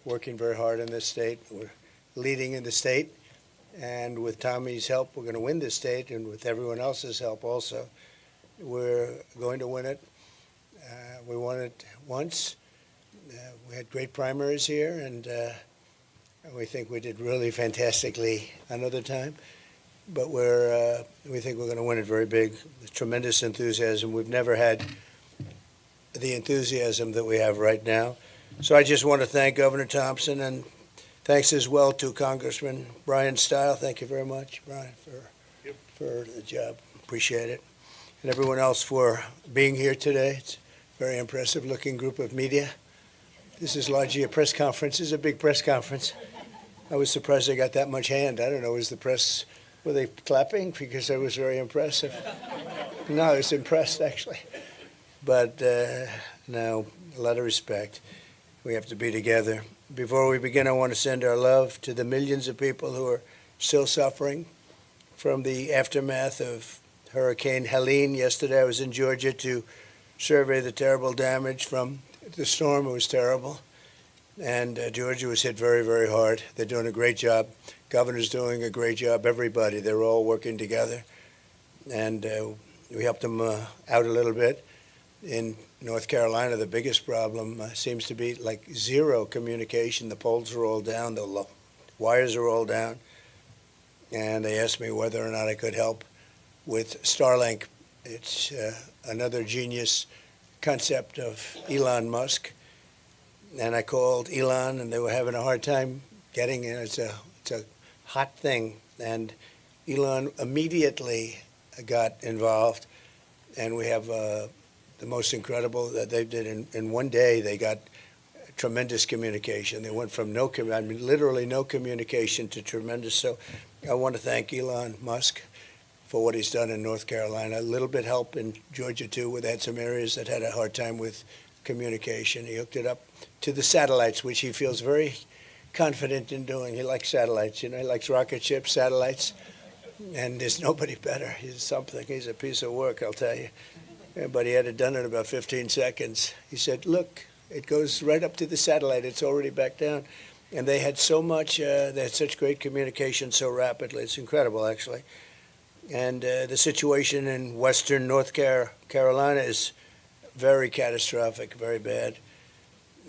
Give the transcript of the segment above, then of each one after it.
working very hard in this state. We're leading in the state, and with Tommy's help, we're going to win this state, and with everyone else's help also, we're going to win it. We won it once. We had great primaries here, and we think we did really fantastically another time. But we think we're going to win it very big. Tremendous enthusiasm. We've never had the enthusiasm that we have right now. So I just want to thank Governor Thompson, and thanks as well to Congressman Brian Stile. Thank you very much, Brian, for the job. Appreciate it. And everyone else for being here today. It's a very impressive-looking group of media. This is largely a press conference. This is a big press conference. I was surprised I got that much hand. I don't know, were they clapping? Because I was very impressive. No, I was impressed, actually. But no, a lot of respect. We have to be together. Before we begin, I want to send our love to the millions of people who are still suffering from the aftermath of Hurricane Helene. Yesterday, I was in Georgia to survey the terrible damage from the storm. It was terrible. And Georgia was hit very, very hard. They're doing a great job. Governor's doing a great job. Everybody, they're all working together. And we helped them out a little bit. In North Carolina, the biggest problem seems to be like zero communication. The poles are all down. The wires are all down. And they asked me whether or not I could help with Starlink. It's another genius concept of Elon Musk. And I called Elon, and they were having a hard time getting it. It's a hot thing. And Elon immediately got involved. And we have the most incredible that they did in one day. They got tremendous communication. They went from literally no communication to tremendous. So I want to thank Elon Musk for what he's done in North Carolina. A little bit help in Georgia, too, where they had some areas that had a hard time with communication. He hooked it up to the satellites, which he feels very confident in doing. He likes satellites, he likes rocket ships, satellites, and there's nobody better. He's something. He's a piece of work, I'll tell you. But he had it done in about 15 seconds. He said, look, it goes right up to the satellite. It's already back down. And they had they had such great communication so rapidly. It's incredible, actually. And the situation in western North Carolina is very catastrophic, very bad.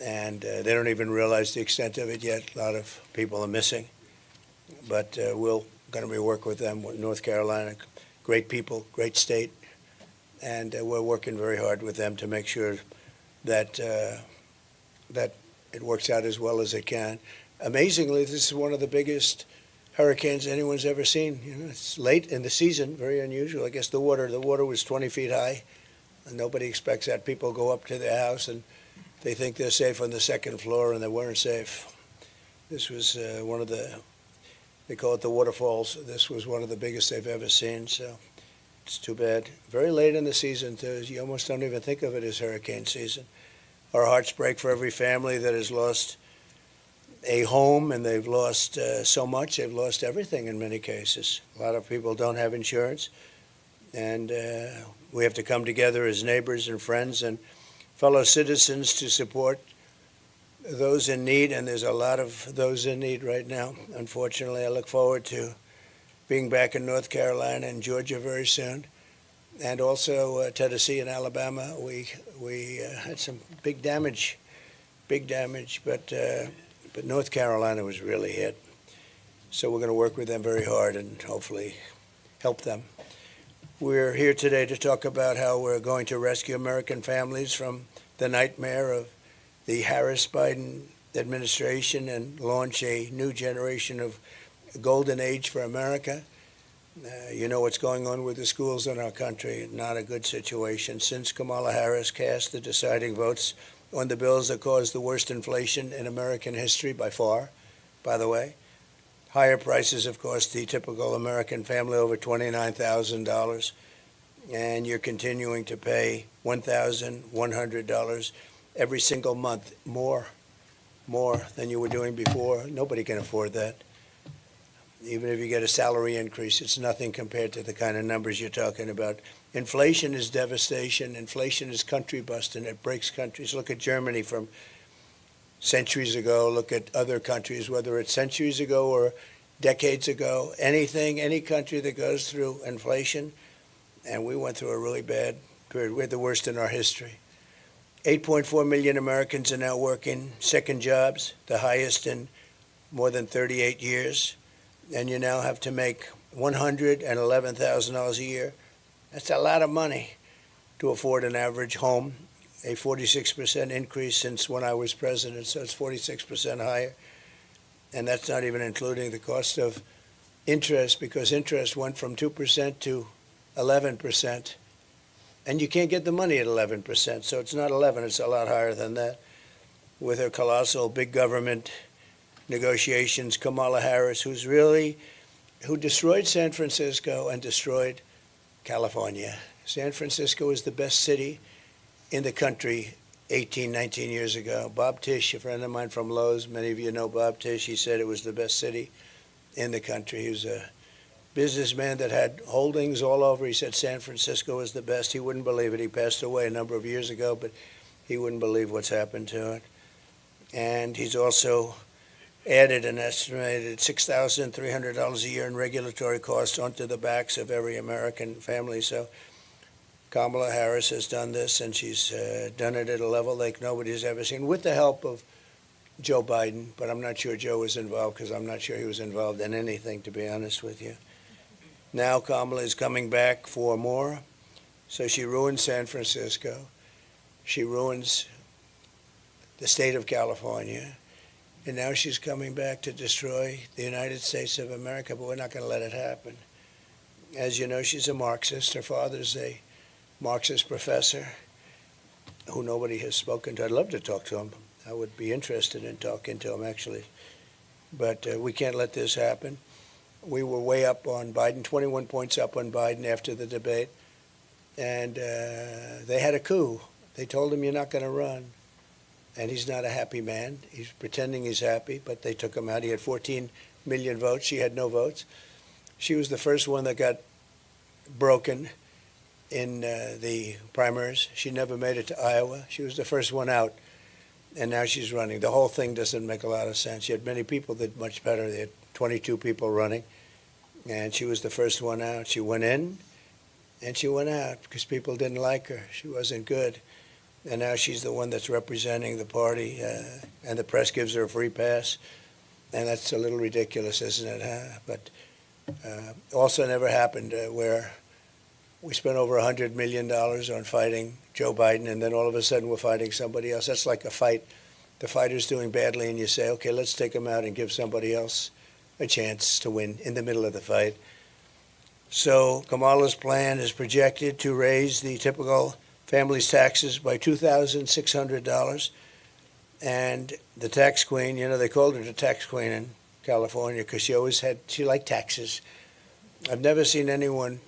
And they don't even realize the extent of it yet. A lot of people are missing. But we're going to be working with them, with North Carolina. Great people, great state. And we're working very hard with them to make sure that that it works out as well as it can. Amazingly, this is one of the biggest hurricanes anyone's ever seen. It's late in the season, very unusual. I guess the water was 20 feet high, and nobody expects that. People go up to their house and they think they're safe on the second floor, and they weren't safe. This was they call it the waterfalls. This was one of the biggest they've ever seen. So. It's too bad. Very late in the season, too. You almost don't even think of it as hurricane season. Our hearts break for every family that has lost a home, and they've lost so much. They've lost everything in many cases. A lot of people don't have insurance, and we have to come together as neighbors and friends and fellow citizens to support those in need, and there's a lot of those in need right now. Unfortunately, I look forward to being back in North Carolina and Georgia very soon, and also Tennessee and Alabama. We had some big damage, but North Carolina was really hit. So we're going to work with them very hard and hopefully help them. We're here today to talk about how we're going to rescue American families from the nightmare of the Harris-Biden administration and launch a new generation of golden age for America. You know what's going on with the schools in our country. Not a good situation. Since Kamala Harris cast the deciding votes on the bills that caused the worst inflation in American history by far, by the way. Higher prices have cost the typical American family over $29,000, and you're continuing to pay $1,100 every single month, more than you were doing before. Nobody can afford that. Even if you get a salary increase, it's nothing compared to the kind of numbers you're talking about. Inflation is devastation. Inflation is country busting. It breaks countries. Look at Germany, from centuries ago. Look at other countries, whether it's centuries ago or decades ago. Any country that goes through inflation, and we went through a really bad period. We're the worst in our history. 8.4 million Americans are now working second jobs, the highest in more than 38 years. And you now have to make $111,000 a year. That's a lot of money to afford an average home, a 46% increase since when I was president, so it's 46% higher. And that's not even including the cost of interest, because interest went from 2% to 11%. And you can't get the money at 11%, so it's not 11, it's a lot higher than that. With her colossal big government negotiations, Kamala Harris, who destroyed San Francisco and destroyed California. San Francisco is the best city in the country 18, 19 years ago. Bob Tisch, a friend of mine from Lowe's, many of you know Bob Tisch, he said it was the best city in the country. He was a businessman that had holdings all over. He said San Francisco was the best. He wouldn't believe it. He passed away a number of years ago, but he wouldn't believe what's happened to it. And he's also added an estimated $6,300 a year in regulatory costs onto the backs of every American family. So Kamala Harris has done this, and she's done it at a level like nobody's ever seen, with the help of Joe Biden. But I'm not sure Joe was involved, because I'm not sure he was involved in anything, to be honest with you. Now Kamala is coming back for more. So she ruins San Francisco. She ruins the state of California. And now she's coming back to destroy the United States of America, but we're not going to let it happen. As you know, she's a Marxist. Her father's a Marxist professor who nobody has spoken to. I'd love to talk to him. I would be interested in talking to him, actually. But we can't let this happen. We were way up on Biden, 21 points up on Biden after the debate. And they had a coup. They told him, you're not going to run. And he's not a happy man. He's pretending he's happy, but they took him out. He had 14 million votes. She had no votes. She was the first one that got broken in the primaries. She never made it to Iowa. She was the first one out, and now she's running. The whole thing doesn't make a lot of sense. You had many people that did much better. They had 22 people running, and she was the first one out. She went in, and she went out because people didn't like her. She wasn't good. And now she's the one that's representing the party, and the press gives her a free pass. And that's a little ridiculous, isn't it? Huh? But also never happened where we spent over $100 million on fighting Joe Biden, and then all of a sudden we're fighting somebody else. That's like a fight. The fighter's doing badly, and you say, okay, let's take him out and give somebody else a chance to win in the middle of the fight. So Kamala's plan is projected to raise the typical family's taxes by $2,600. And the tax queen, you know, they called her the tax queen in California because she liked taxes. I've never seen anyone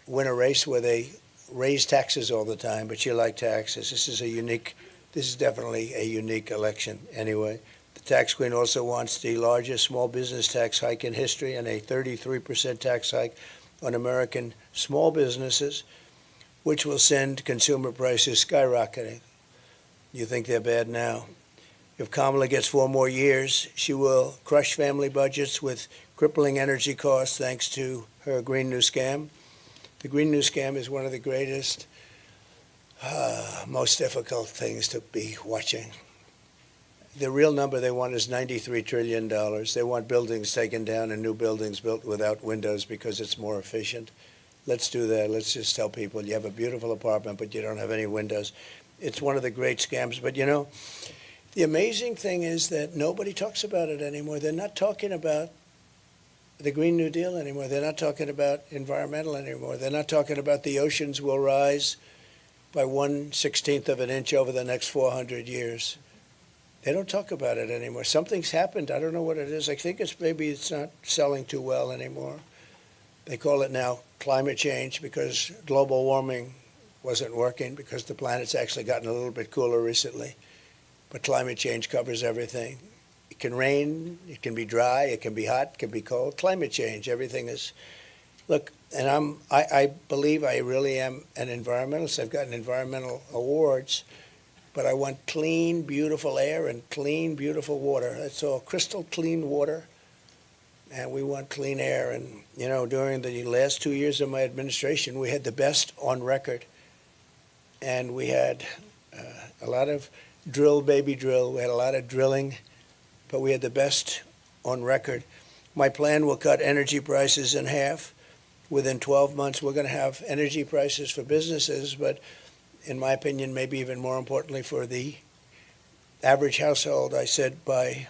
win a race where they raise taxes all the time, but she liked taxes. This is definitely a unique election anyway. The tax queen also wants the largest small business tax hike in history and a 33% tax hike on American small businesses, which will send consumer prices skyrocketing. You think they're bad now. If Kamala gets 4 more years, she will crush family budgets with crippling energy costs thanks to her Green New Scam. The Green New Scam is one of the greatest, most difficult things to be watching. The real number they want is $93 trillion. They want buildings taken down and new buildings built without windows because it's more efficient. Let's do that. Let's just tell people you have a beautiful apartment, but you don't have any windows. It's one of the great scams. But, you know, the amazing thing is that nobody talks about it anymore. They're not talking about the Green New Deal anymore. They're not talking about environmental anymore. They're not talking about the oceans will rise by 1/16 of an inch over the next 400 years. They don't talk about it anymore. Something's happened. I don't know what it is. I think maybe it's not selling too well anymore. They call it now climate change because global warming wasn't working because the planet's actually gotten a little bit cooler recently. But climate change covers everything. It can rain, it can be dry, it can be hot, it can be cold. Climate change, everything is. Look, and I believe I really am an environmentalist. I've gotten environmental awards but I want clean, beautiful air and clean, beautiful water. That's all, crystal clean water, and we want clean air. And, during the last 2 years of my administration, we had the best on record, and we had a lot of drill, baby drill. We had a lot of drilling, but we had the best on record. My plan will cut energy prices in half. Within 12 months, we're going to have energy prices for businesses, but in my opinion, maybe even more importantly for the average household, I said by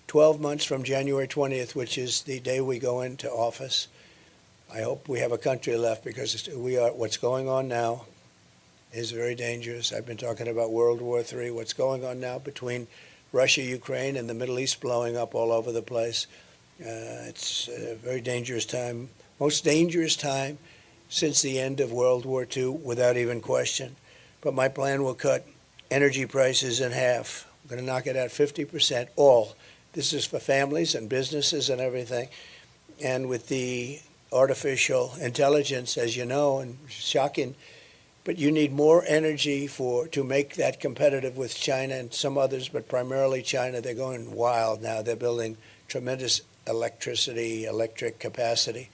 12 months from January 20th, which is the day we go into office, I hope we have a country left, because what's going on now is very dangerous. I've been talking about World War III. What's going on now between Russia, Ukraine, and the Middle East blowing up all over the place. It's a very dangerous time, most dangerous time since the end of World War II, without even question. But my plan will cut energy prices in half. I'm going to knock it out 50%, all. This is for families and businesses and everything. And with the artificial intelligence, as you know, and shocking, but you need more energy to make that competitive with China and some others, but primarily China. They're going wild now. They're building tremendous electric capacity,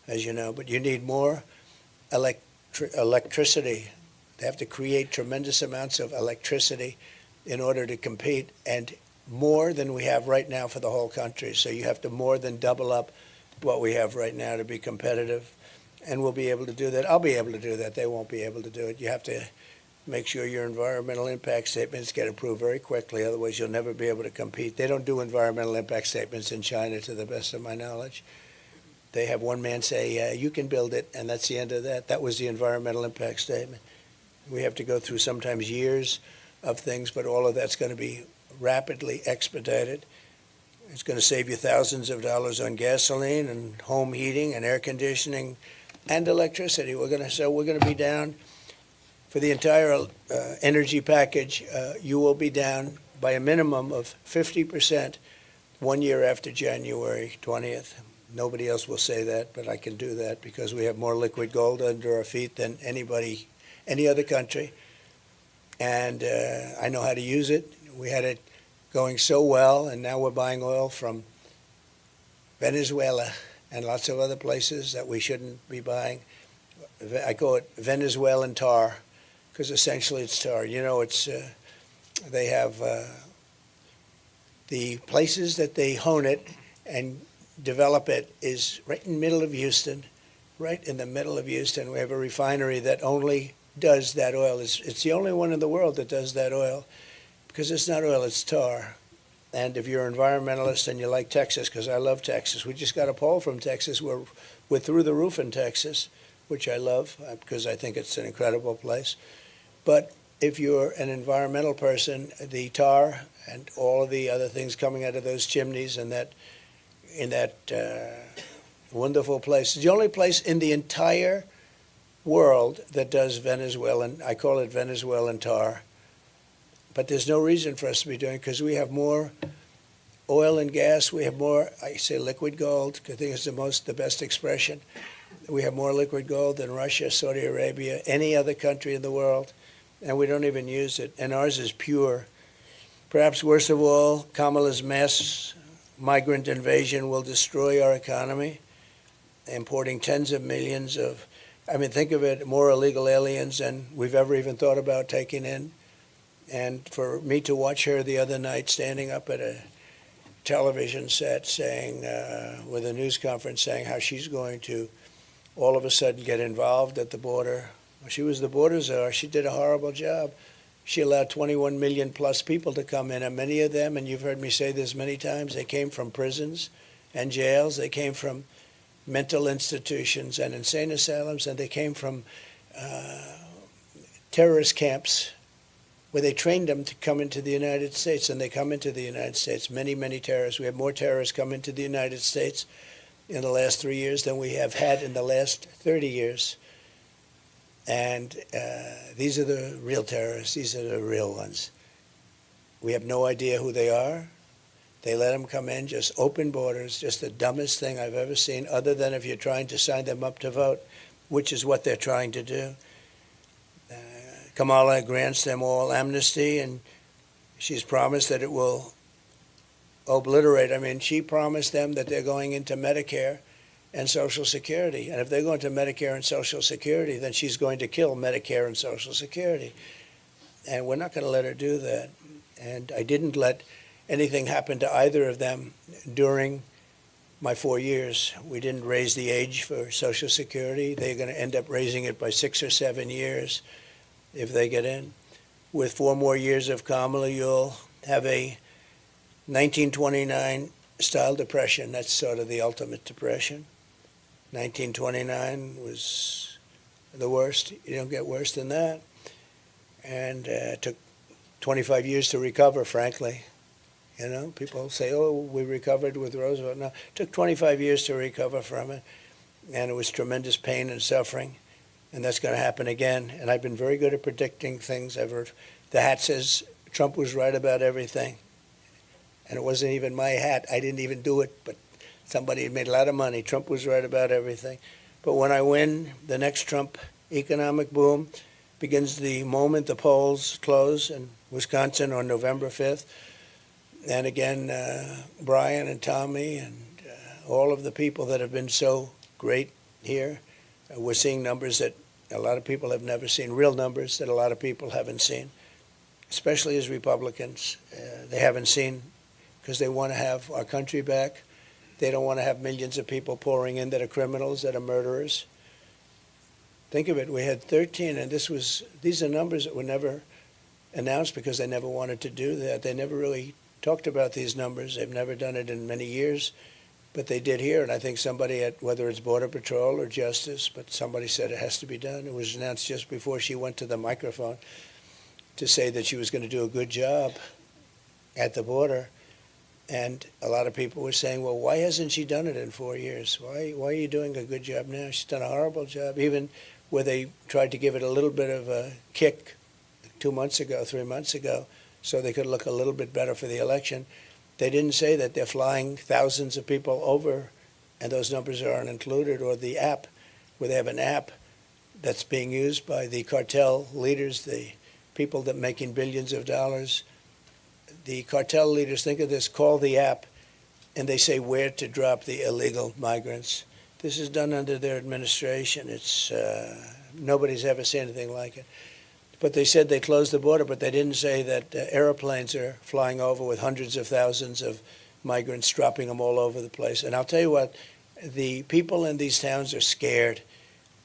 as you know. But you need more electricity. They have to create tremendous amounts of electricity in order to compete, and more than we have right now for the whole country. So you have to more than double up what we have right now to be competitive. And we'll be able to do that. I'll be able to do that. They won't be able to do it. You have to make sure your environmental impact statements get approved very quickly. Otherwise, you'll never be able to compete. They don't do environmental impact statements in China, to the best of my knowledge. They have one man say, you can build it, and that's the end of that. That was the environmental impact statement. We have to go through sometimes years of things, but all of that's going to be rapidly expedited. It's going to save you thousands of dollars on gasoline and home heating and air conditioning and electricity. We're going to be down for the entire energy package. You will be down by a minimum of 50% 1 year after January 20th. Nobody else will say that, but I can do that because we have more liquid gold under our feet than any other country. And I know how to use it. We had it going so well, and now we're buying oil from Venezuela and lots of other places that we shouldn't be buying. I call it Venezuelan tar, because essentially it's tar. They have the places that they hone it and develop it is right in the middle of Houston, right in the middle of Houston. We have a refinery that only does that oil. It's the only one in the world that does that oil, because it's not oil, it's tar. And if you're an environmentalist and you like Texas, because I love Texas, we just got a poll from Texas. We're through the roof in Texas, which I love because I think it's an incredible place. But if you're an environmental person, the tar and all of the other things coming out of those chimneys and in that wonderful place, it's the only place in the entire world that does Venezuelan, I call it Venezuelan tar. But there's no reason for us to be doing it, because we have more oil and gas. We have more, I say liquid gold, because I think it's the best expression. We have more liquid gold than Russia, Saudi Arabia, any other country in the world, and we don't even use it. And ours is pure. Perhaps worst of all, Kamala's mass migrant invasion will destroy our economy, importing tens of millions of, think of it, more illegal aliens than we've ever even thought about taking in. And for me to watch her the other night standing up at a television set saying, with a news conference, saying how she's going to all of a sudden get involved at the border. She was the border czar. She did a horrible job. She allowed 21 million plus people to come in, and many of them, and you've heard me say this many times, they came from prisons and jails. They came from mental institutions and insane asylums, and they came from terrorist camps where they trained them to come into the United States, and they come into the United States, many, many terrorists. We have more terrorists come into the United States in the last 3 years than we have had in the last 30 years. And these are the real terrorists. These are the real ones. We have no idea who they are. They let them come in, just open borders, just the dumbest thing I've ever seen, other than if you're trying to sign them up to vote, which is what they're trying to do. Kamala grants them all amnesty, and she's promised that it will obliterate. I mean, she promised them that they're going into Medicare and Social Security. And if they're going to Medicare and Social Security, then she's going to kill Medicare and Social Security. And we're not going to let her do that. And I didn't let anything happen to either of them during my 4 years. We didn't raise the age for Social Security. They're going to end up raising it by 6 or 7 years if they get in. With 4 more years of Kamala, you'll have a 1929 style depression. That's sort of the ultimate depression. 1929 was the worst. You don't get worse than that. And it took 25 years to recover, frankly. You know, people say, oh, we recovered with Roosevelt. No, it took 25 years to recover from it. And it was tremendous pain and suffering. And that's going to happen again. And I've been very good at predicting things. I've heard the hat says Trump was right about everything. And it wasn't even my hat. I didn't even do it, but somebody had made a lot of money. Trump was right about everything. But when I win, the next Trump economic boom begins the moment the polls close in Wisconsin on November 5th. And again, Brian and Tommy and all of the people that have been so great here, we're seeing numbers that a lot of people have never seen, real numbers that a lot of people haven't seen, especially as Republicans. They haven't seen because they want to have our country back. They don't want to have millions of people pouring in that are criminals, that are murderers. Think of it. We had 13, and these are numbers that were never announced because they never wanted to do that. They never really talked about these numbers. They've never done it in many years, but they did here. And I think somebody at, whether it's Border Patrol or Justice, but somebody said it has to be done. It was announced just before she went to the microphone to say that she was going to do a good job at the border. And a lot of people were saying, well, why hasn't she done it in 4 years? Why are you doing a good job now? She's done a horrible job, even where they tried to give it a little bit of a kick 2 months ago, 3 months ago, so they could look a little bit better for the election. They didn't say that they're flying thousands of people over, and those numbers aren't included, or the app, where they have an app that's being used by the cartel leaders, the people that are making billions of dollars. The cartel leaders, think of this, call the app, and they say where to drop the illegal migrants. This is done under their administration. It's nobody's ever seen anything like it. But they said they closed the border, but they didn't say that airplanes are flying over with hundreds of thousands of migrants, dropping them all over the place. And I'll tell you what, the people in these towns are scared.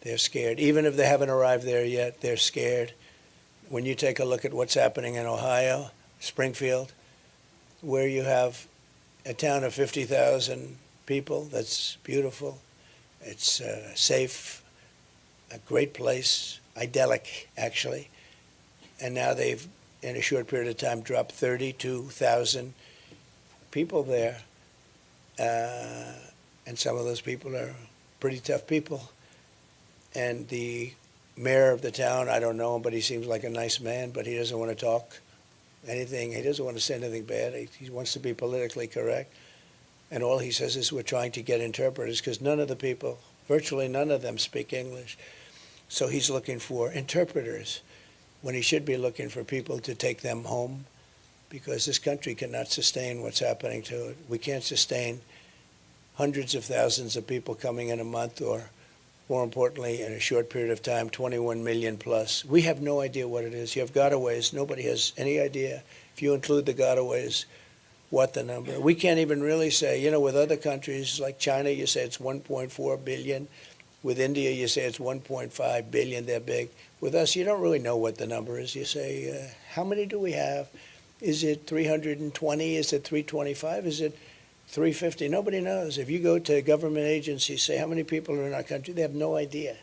They're scared. Even if they haven't arrived there yet, they're scared. When you take a look at what's happening in Ohio, Springfield, where you have a town of 50,000 people, that's beautiful. It's safe, a great place, idyllic, actually. And now they've, in a short period of time, dropped 32,000 people there. And some of those people are pretty tough people. And the mayor of the town, I don't know him, but he seems like a nice man, but he doesn't want to talk anything. He doesn't want to say anything bad. He wants to be politically correct. And all he says is we're trying to get interpreters because none of the people, virtually none of them speak English. So he's looking for interpreters when he should be looking for people to take them home because this country cannot sustain what's happening to it. We can't sustain hundreds of thousands of people coming in a month or, more importantly, in a short period of time, 21 million plus. We have no idea what it is. You have gotaways. Nobody has any idea, if you include the gotaways, what the number. We can't even really say, you know, with other countries like China, you say it's 1.4 billion. With India, you say it's 1.5 billion. They're big. With us, you don't really know what the number is. You say, how many do we have? Is it 320? Is it 325? Is it 350? Nobody knows. If you go to government agencies, say how many people are in our country, they have no idea.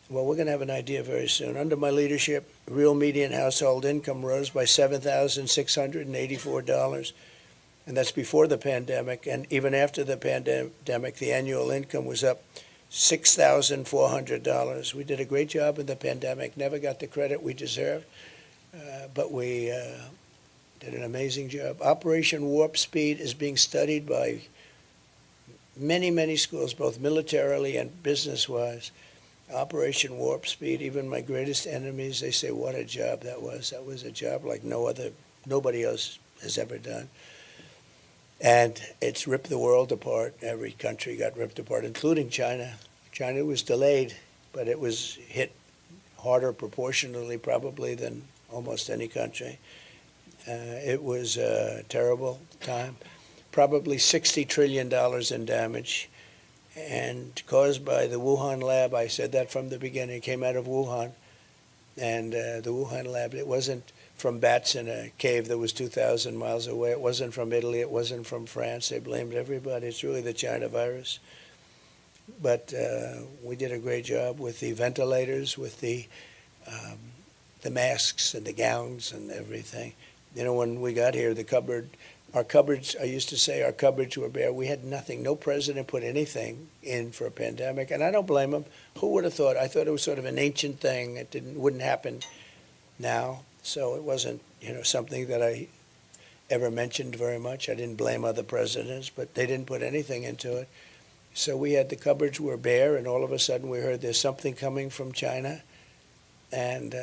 Well, we're going to have an idea very soon. Under my leadership, real median household income rose by $7,684, and that's before the pandemic. And even after the pandemic, the annual income was up $6,400. We did a great job in the pandemic, never got the credit we deserved, but we did an amazing job. Operation Warp Speed is being studied by many, many schools, both militarily and business-wise. Operation Warp Speed. Even my greatest enemies, they say, what a job that was. That was a job like nobody else has ever done. And it's ripped the world apart. Every country got ripped apart, including China. China was delayed, but it was hit harder proportionally probably than almost any country. It was a terrible time. Probably $60 trillion in damage, and caused by the Wuhan lab. I said that from the beginning. It came out of Wuhan, and the Wuhan lab, it wasn't from bats in a cave that was 2,000 miles away. It wasn't from Italy. It wasn't from France. They blamed everybody. It's really the China virus. But we did a great job with the ventilators, with the masks and the gowns and everything. You know, when we got here, our cupboards, I used to say our cupboards were bare. We had nothing. No president put anything in for a pandemic, and I don't blame him. Who would have thought? I thought it was sort of an ancient thing. It wouldn't happen now, so it wasn't, something that I ever mentioned very much. I didn't blame other presidents, but they didn't put anything into it. So we had the cupboards were bare, and all of a sudden we heard there's something coming from China, and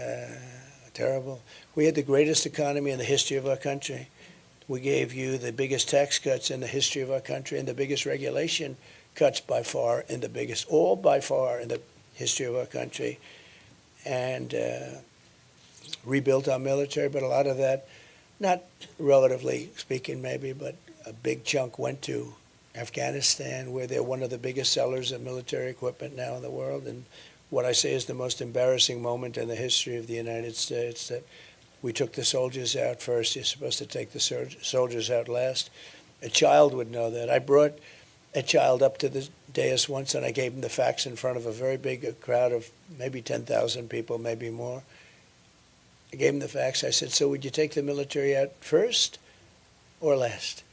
terrible. We had the greatest economy in the history of our country. We gave you the biggest tax cuts in the history of our country and the biggest regulation cuts by far in the history of our country, and rebuilt our military. But a lot of that, not relatively speaking maybe, but a big chunk went to Afghanistan, where they're one of the biggest sellers of military equipment now in the world. And what I say is the most embarrassing moment in the history of the United States, that we took the soldiers out first. You're supposed to take the soldiers out last. A child would know that. I brought a child up to the dais once, and I gave him the facts in front of a very big crowd of maybe 10,000 people, maybe more. I gave him the facts. I said, so would you take the military out first or last?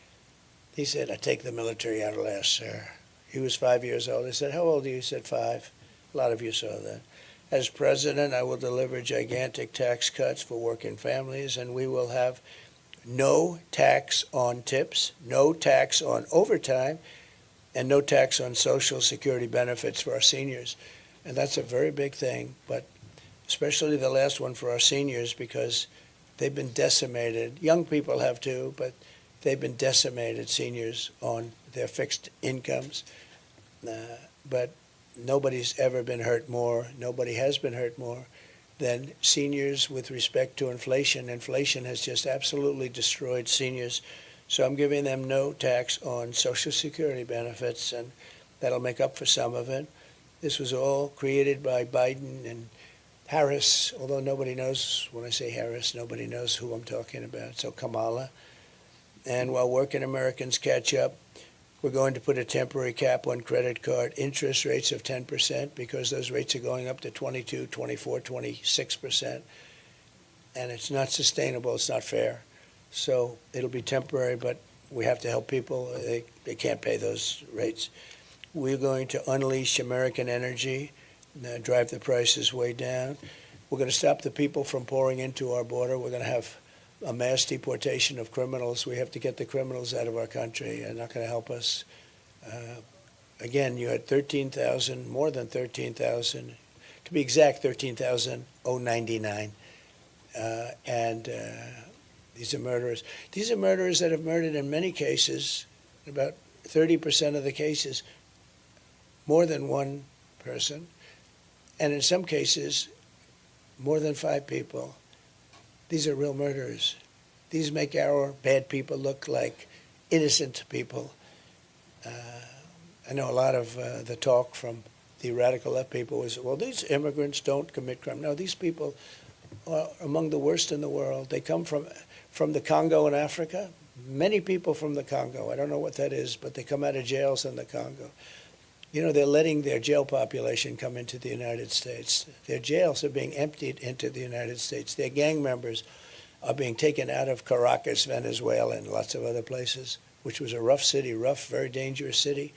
He said, I take the military out last, sir. He was 5 years old. I said, how old are you? He said, 5. A lot of you saw that. As president, I will deliver gigantic tax cuts for working families, and we will have no tax on tips, no tax on overtime, and no tax on Social Security benefits for our seniors. And that's a very big thing, but especially the last one for our seniors, because they've been decimated. Young people have too, but they've been decimated, seniors, on their fixed incomes. But nobody's ever been hurt more, nobody has been hurt more than seniors with respect to inflation. Inflation has just absolutely destroyed seniors. So I'm giving them no tax on Social Security benefits, and that'll make up for some of it. This was all created by Biden and Harris, although nobody knows, when I say Harris, nobody knows who I'm talking about. So Kamala. And while working Americans catch up, we're going to put a temporary cap on credit card interest rates of 10%, because those rates are going up to 22, 24, 26%. And it's not sustainable. It's not fair. So it'll be temporary, but we have to help people. They can't pay those rates. We're going to unleash American energy, drive the prices way down. We're going to stop the people from pouring into our border. We're going to have a mass deportation of criminals. We have to get the criminals out of our country. They're not going to help us. Again, you had 13,000, more than 13,000, to be exact, 13,099. And these are murderers. These are murderers that have murdered in many cases, about 30% of the cases, more than one person. And in some cases, more than 5 people. These are real murderers. These make our bad people look like innocent people. I know a lot of the talk from the radical left people is, well, these immigrants don't commit crime. No, these people are among the worst in the world. They come from the Congo in Africa. Many people from the Congo. I don't know what that is, but they come out of jails in the Congo. They're letting their jail population come into the United States. Their jails are being emptied into the United States. Their gang members are being taken out of Caracas, Venezuela, and lots of other places, which was a rough city, very dangerous city.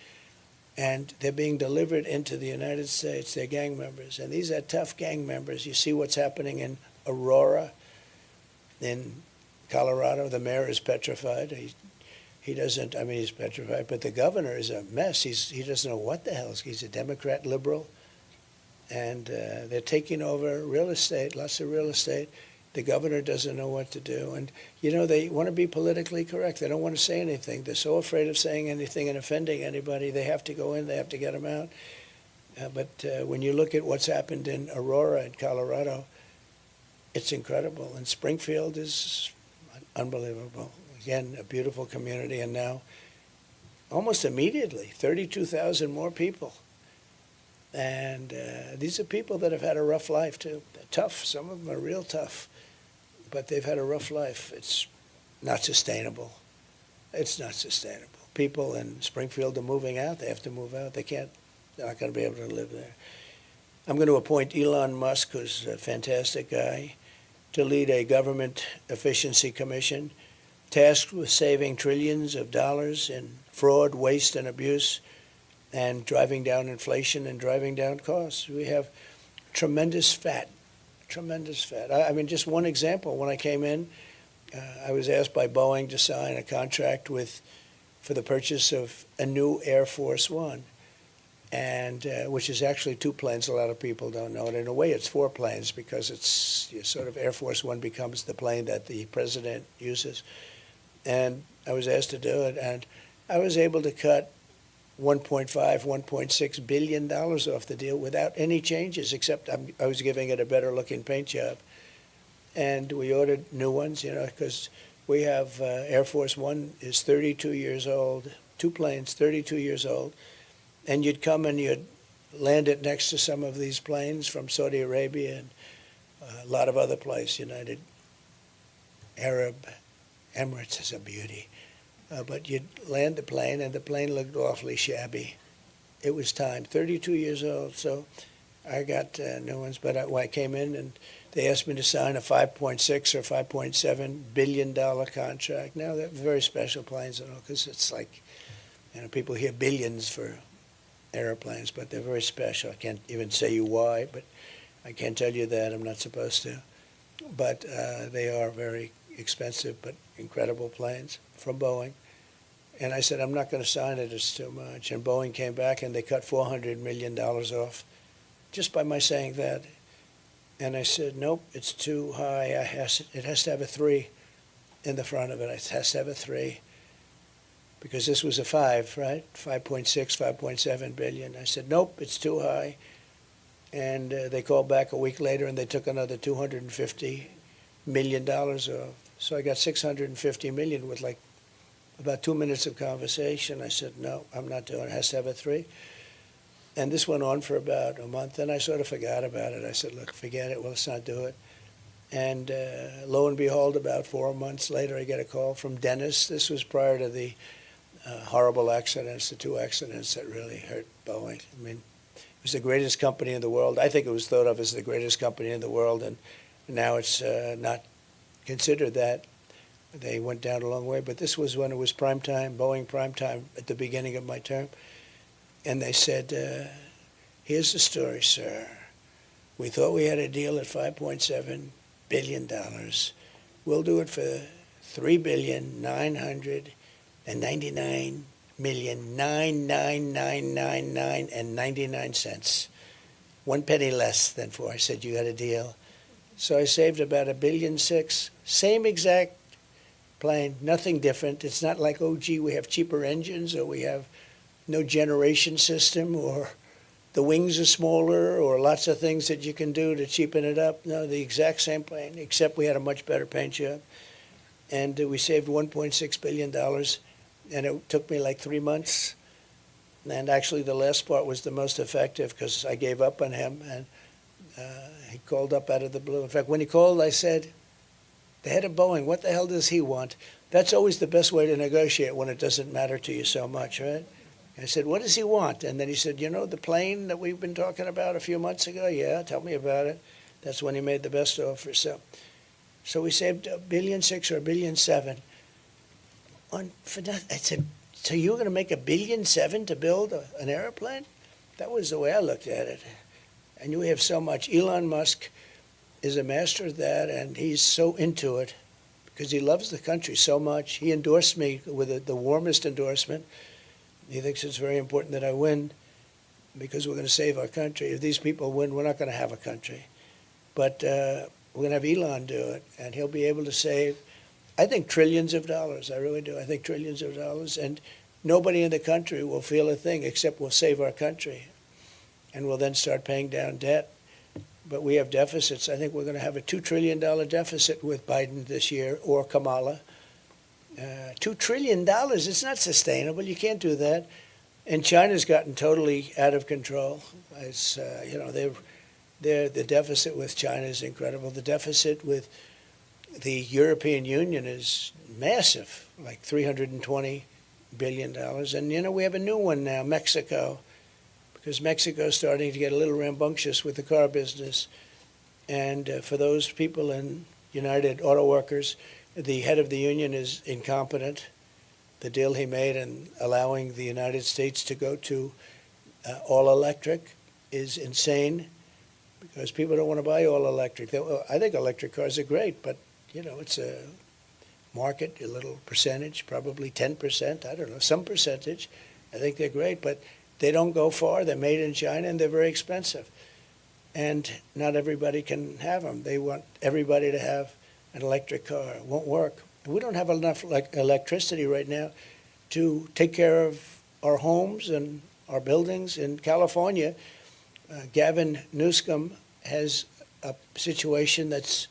And they're being delivered into the United States. They're gang members. And these are tough gang members. You see what's happening in Aurora, in Colorado. The mayor is petrified. He doesn't, he's petrified, but the governor is a mess. He doesn't know what the hell. He's a Democrat liberal. and they're taking over real estate, lots of real estate. The governor doesn't know what to do. And, they want to be politically correct. They don't want to say anything. They're so afraid of saying anything and offending anybody. They have to go in. They have to get them out. But when you look at what's happened in Aurora in Colorado, it's incredible. And Springfield is unbelievable. Again, a beautiful community. And now, almost immediately, 32,000 more people. And these are people that have had a rough life, too. They're tough. Some of them are real tough. But they've had a rough life. It's not sustainable. It's not sustainable. People in Springfield are moving out. They have to move out. They're not going to be able to live there. I'm going to appoint Elon Musk, who's a fantastic guy, to lead a government efficiency commission tasked with saving trillions of dollars in fraud, waste, and abuse, and driving down inflation and driving down costs. We have tremendous fat. I mean, just one example. When I came in, I was asked by Boeing to sign a contract for the purchase of a new Air Force One, and which is actually 2 planes. A lot of people don't know it. In a way, it's 4 planes because it's sort of Air Force One becomes the plane that the president uses. And I was asked to do it, and I was able to cut $1.6 billion off the deal without any changes, except I was giving it a better looking paint job. And we ordered new ones, because we have Air Force One is 32 years old, 2 planes, 32 years old. And you'd come and you'd land it next to some of these planes from Saudi Arabia and a lot of other places, United Arab Emirates is a beauty. But you'd land the plane, and the plane looked awfully shabby. It was time, 32 years old, so I got new ones. But when I came in, and they asked me to sign a $5.6 or $5.7 billion contract. Now, they're very special planes, because it's like, people hear billions for airplanes, but they're very special. I can't even say you why, but I can't tell you that. I'm not supposed to. But they are very expensive but incredible planes from Boeing. And I said, I'm not going to sign it, it's too much. And Boeing came back and they cut $400 million off just by my saying that. And I said, nope, it's too high. It has to have a 3 in the front of it. It has to have a 3. Because this was a 5, right? 5.6, 5.7 billion. I said, nope, it's too high. And they called back a week later and they took another $250 million off. So I got $650 million with like about 2 minutes of conversation. I said, no, I'm not doing it. It has to have a 3. And this went on for about a month. And I sort of forgot about it. I said, look, forget it. Well, let's not do it. And lo and behold, about 4 months later, I get a call from Dennis. This was prior to the horrible accidents, the 2 accidents that really hurt Boeing. I mean, it was the greatest company in the world. I think it was thought of as the greatest company in the world. And now it's not considered that. They went down a long way, but this was when it was prime time, Boeing prime time at the beginning of my term. And they said, here's the story, sir. We thought we had a deal at $5.7 billion. We'll do it for $3,999,999.99. 1 penny less than 4. I said, you got a deal. So I saved about $1.6 billion. Same exact plane, nothing different. It's not like, oh, gee, we have cheaper engines, or we have no generation system, or the wings are smaller, or lots of things that you can do to cheapen it up. No, the exact same plane, except we had a much better paint job. And we saved $1.6 billion, and it took me like 3 months. And actually the last part was the most effective because I gave up on him, and he called up out of the blue. In fact, when he called, I said, the head of Boeing, what the hell does he want? That's always the best way to negotiate when it doesn't matter to you so much, right? I said, what does he want? And then he said, the plane that we've been talking about a few months ago? Yeah, tell me about it. That's when he made the best offer. So we saved $1.6 billion or $1.7 billion. For that. I said, so you were going to make $1.7 billion to build an airplane? That was the way I looked at it. And we have so much. Elon Musk is a master of that, and he's so into it because he loves the country so much. He endorsed me with the warmest endorsement. He thinks it's very important that I win. because we're going to save our country. If these people win, we're not going to have a country. But we're going to have Elon do it, and he'll be able to save, I think, trillions of dollars. I really do. I think trillions of dollars. And nobody in the country will feel a thing except we'll save our country. And we'll then start paying down debt. But we have deficits. I think we're going to have a $2 trillion deficit with Biden this year, or Kamala. $2 trillion, it's not sustainable. You can't do that. And China's gotten totally out of control. It's, the deficit with China is incredible. The deficit with the European Union is massive, like $320 billion. And, we have a new one now, Mexico, because Mexico's starting to get a little rambunctious with the car business. And for those people in United Auto Workers, the head of the union is incompetent. The deal he made in allowing the United States to go to all electric is insane, because people don't want to buy all electric. I think electric cars are great, but it's a market, a little percentage, probably 10%, I don't know, some percentage. I think they're great, but they don't go far. They're made in China and they're very expensive. And not everybody can have them. They want everybody to have an electric car. It won't work. We don't have enough electricity right now to take care of our homes and our buildings. In California, Gavin Newsom has a situation that's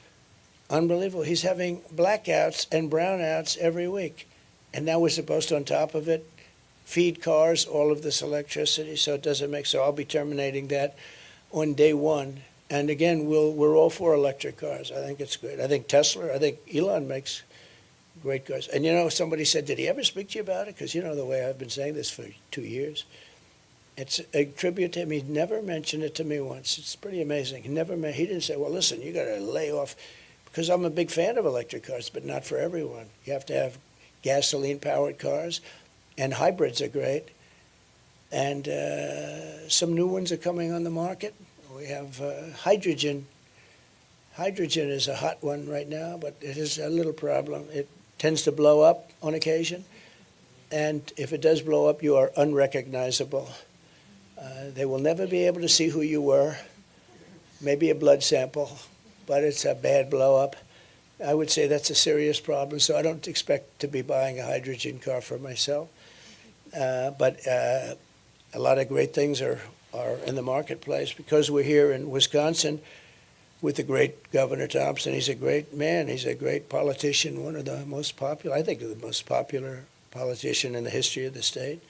unbelievable. He's having blackouts and brownouts every week. And now we're supposed to, on top of it, feed cars all of this electricity, so it doesn't make. So I'll be terminating that on day one. And again, we're all for electric cars. I think it's great. I think Tesla, I think Elon makes great cars. And somebody said, did he ever speak to you about it? Because the way I've been saying this for 2 years. It's a tribute to him. He never mentioned it to me once. It's pretty amazing. He didn't say, well, listen, you got to lay off, because I'm a big fan of electric cars, but not for everyone. You have to have gasoline-powered cars, and hybrids are great. And some new ones are coming on the market. We have hydrogen. Hydrogen is a hot one right now, but it is a little problem. It tends to blow up on occasion. And if it does blow up, you are unrecognizable. They will never be able to see who you were. Maybe a blood sample, but it's a bad blow up. I would say that's a serious problem, so I don't expect to be buying a hydrogen car for myself. But a lot of great things are in the marketplace, because we're here in Wisconsin with the great Governor Thompson. He's a great man. He's a great politician, one of the most popular, I think the most popular politician in the history of the state.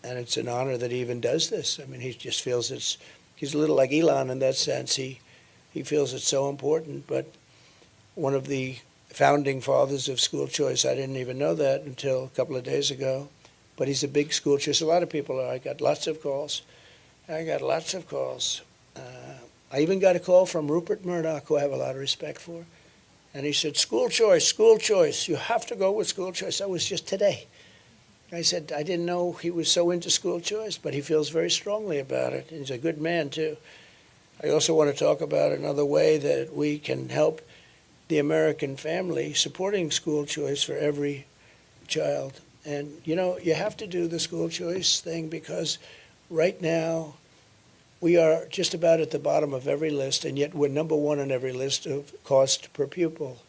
And it's an honor that he even does this. I mean, he just feels he's a little like Elon in that sense. He feels it's so important. But one of the founding fathers of school choice, I didn't even know that until a couple of days ago. But he's a big school choice. A lot of people are. I got lots of calls. I even got a call from Rupert Murdoch, who I have a lot of respect for. And he said, school choice. You have to go with school choice. That was just today. I said, I didn't know he was so into school choice, but he feels very strongly about it. He's a good man, too. I also want to talk about another way that we can help the American family, supporting school choice for every child. And, you have to do the school choice thing, because right now we are just about at the bottom of every list, and yet we're number one on every list of cost per pupil.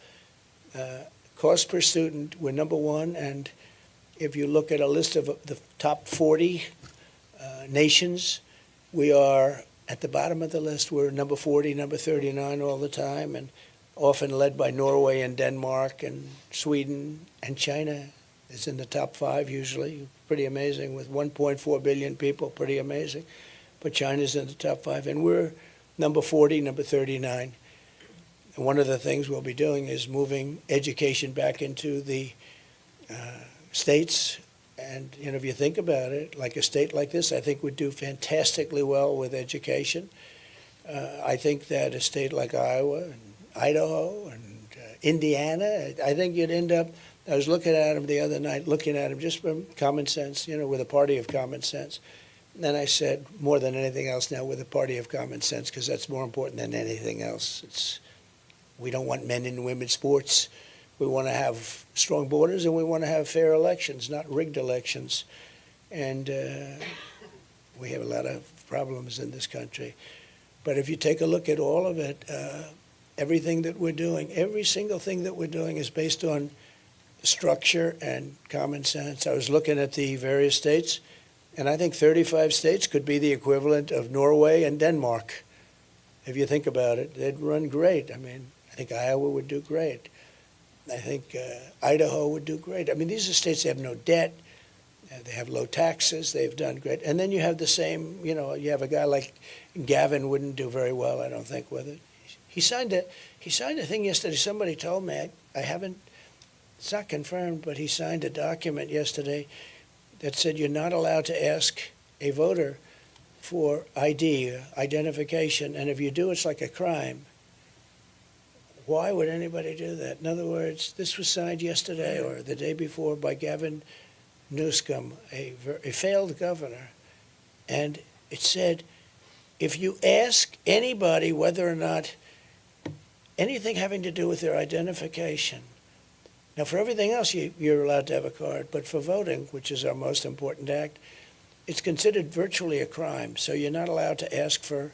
Cost per student, we're number one, and if you look at a list of the top 40 nations, we are at the bottom of the list. We're number 40, number 39 all the time, and often led by Norway and Denmark and Sweden, and China is in the top 5 usually. Pretty amazing, with 1.4 billion people, pretty amazing. But China's in the top 5, and we're number 40, number 39. And one of the things we'll be doing is moving education back into the states. And, if you think about it, like a state like this, I think would do fantastically well with education. I think that a state like Iowa and Idaho and Indiana, I think you'd end up, I was looking at them the other night, just from common sense, with a party of common sense. And I said, more than anything else now, with a party of common sense, because that's more important than anything else. We don't want men and women sports. We want to have strong borders, and we want to have fair elections, not rigged elections. And We have a lot of problems in this country. But if you take a look at all of it, everything that we're doing, every single thing that we're doing is based on structure and common sense. I was looking at the various states, and I think 35 states could be the equivalent of Norway and Denmark. If you think about it, they'd run great. I mean, I think Iowa would do great. I think Idaho would do great. I mean, these are states that have no debt. They have low taxes. They've done great. And then you have the same, you have a guy like Gavin wouldn't do very well, I don't think, with it. He signed a thing yesterday. Somebody told me, I haven't, it's not confirmed, but he signed a document yesterday that said you're not allowed to ask a voter for ID, identification, and if you do, it's like a crime. Why would anybody do that? In other words, this was signed yesterday or the day before by Gavin Newsom, a failed governor, and it said, if you ask anybody whether or not anything having to do with their identification, now for everything else you're allowed to have a card, but for voting, which is our most important act, it's considered virtually a crime, so you're not allowed to ask for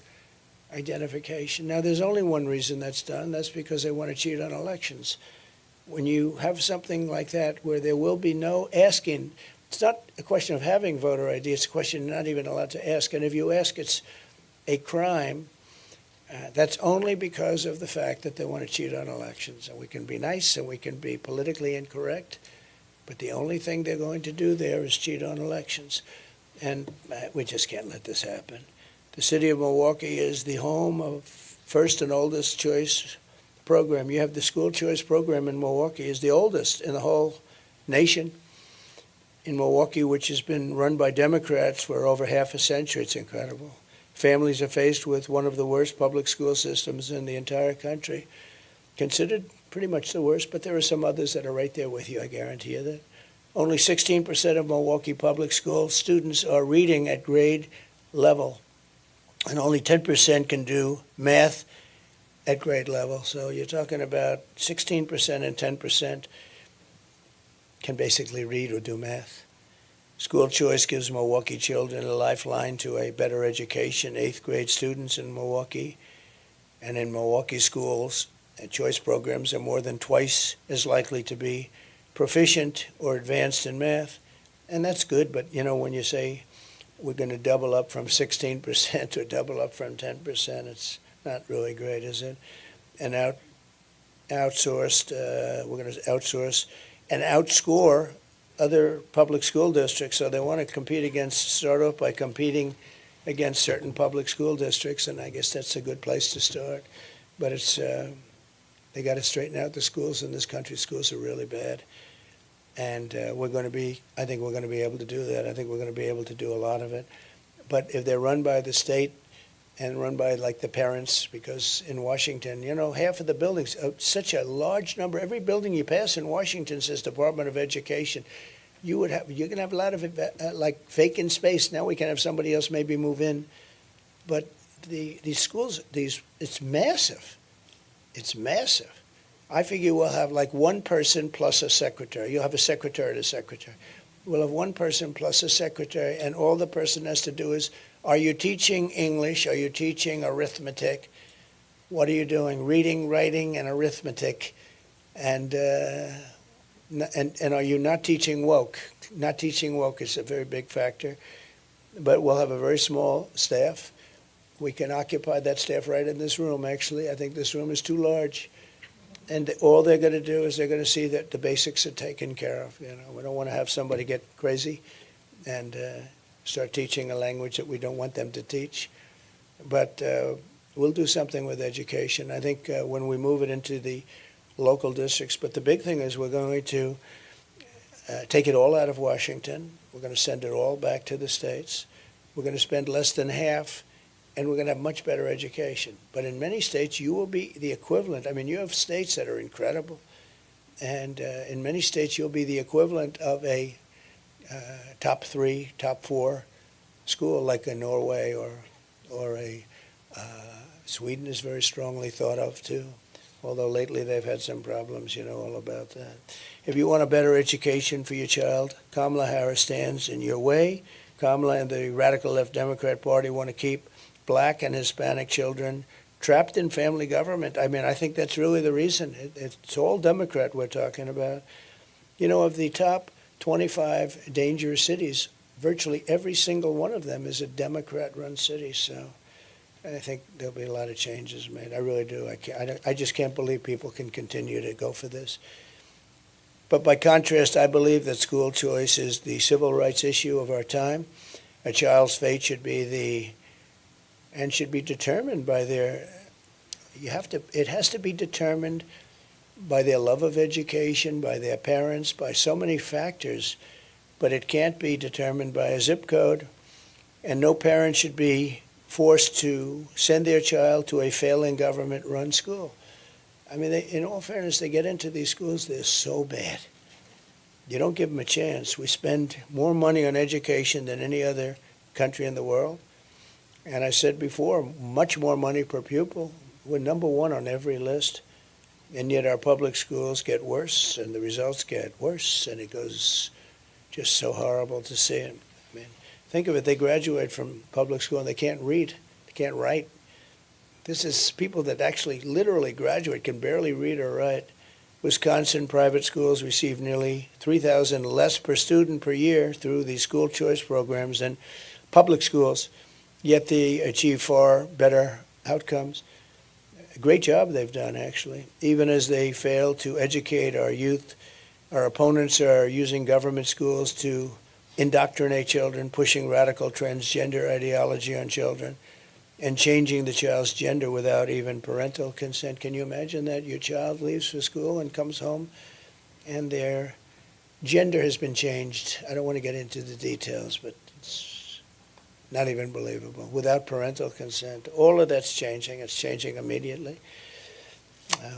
identification. Now, there's only one reason that's done. That's because they want to cheat on elections. When you have something like that where there will be no asking, it's not a question of having voter ID, it's a question you're not even allowed to ask. And if you ask, it's a crime. That's only because of the fact that they want to cheat on elections. And we can be nice and we can be politically incorrect, but the only thing they're going to do there is cheat on elections. And we just can't let this happen. The city of Milwaukee is the home of first and oldest choice program. You have the school choice program in Milwaukee is the oldest in the whole nation. In Milwaukee, which has been run by Democrats for over half a century, it's incredible. Families are faced with one of the worst public school systems in the entire country, considered pretty much the worst, but there are some others that are right there with you, I guarantee you that. Only 16% of Milwaukee public school students are reading at grade level, and only 10% can do math at grade level. So you're talking about 16% and 10% can basically read or do math. School choice gives Milwaukee children a lifeline to a better education. 8th grade students in Milwaukee and in Milwaukee schools and choice programs are more than twice as likely to be proficient or advanced in math. And that's good, but when you say we're going to double up from 16% or double up from 10%, it's not really great, is it? And outsourced, we're going to outsource and outscore other public school districts. So they want to start off by competing against certain public school districts, and I guess that's a good place to start. But it's they got to straighten out the schools in this country. Schools are really bad. And I think we're going to be able to do that. I think we're going to be able to do a lot of it. But if they're run by the state and run by like the parents, because in Washington, half of the buildings, such a large number, every building you pass in Washington says Department of Education. You're going to have a lot of like vacant space. Now we can have somebody else maybe move in. But these schools, it's massive. It's massive. I figure we'll have like one person plus a secretary. You'll have a secretary and a secretary. We'll have one person plus a secretary, and all the person has to do is, are you teaching English? Are you teaching arithmetic? What are you doing? Reading, writing, and arithmetic. And are you not teaching woke? Not teaching woke is a very big factor. But we'll have a very small staff. We can occupy that staff right in this room, actually. I think this room is too large. And all they're going to do is they're going to see that the basics are taken care of. We don't want to have somebody get crazy and start teaching a language that we don't want them to teach. But we'll do something with education. I think when we move it into the local districts. But the big thing is we're going to take it all out of Washington. We're going to send it all back to the states. We're going to spend less than half, and we're going to have much better education. But in many states, you will be the equivalent. I mean, you have states that are incredible. And in many states, you'll be the equivalent of a top 3, top 4 school, like a Norway or a Sweden is very strongly thought of, too. Although lately they've had some problems, all about that. If you want a better education for your child, Kamala Harris stands in your way. Kamala and the radical left Democrat Party want to keep black and Hispanic children trapped in family government. I mean, I think that's really the reason. It's all Democrat we're talking about. You know, of the top 25 dangerous cities, virtually every single one of them is a Democrat-run city. So I think there'll be a lot of changes made. I really do. I just can't believe people can continue to go for this. But by contrast, I believe that school choice is the civil rights issue of our time. A child's fate should be determined by it has to be determined by their love of education, by their parents, by so many factors, but it can't be determined by a zip code, and no parent should be forced to send their child to a failing government-run school. I mean, in all fairness, they get into these schools, they're so bad. You don't give them a chance. We spend more money on education than any other country in the world. And I said before, much more money per pupil. We're number one on every list. And yet our public schools get worse, and the results get worse, and it goes just so horrible to see it. I mean, think of it, they graduate from public school and they can't read, they can't write. This is people that actually literally graduate, can barely read or write. Wisconsin private schools receive nearly $3,000 less per student per year through the school choice programs than public schools, yet they achieve far better outcomes. A great job they've done, actually. Even as they fail to educate our youth, our opponents are using government schools to indoctrinate children, pushing radical transgender ideology on children, and changing the child's gender without even parental consent. Can you imagine that? Your child leaves for school and comes home and their gender has been changed. I don't want to get into the details, but it's not even believable. Without parental consent. All of that's changing. It's changing immediately.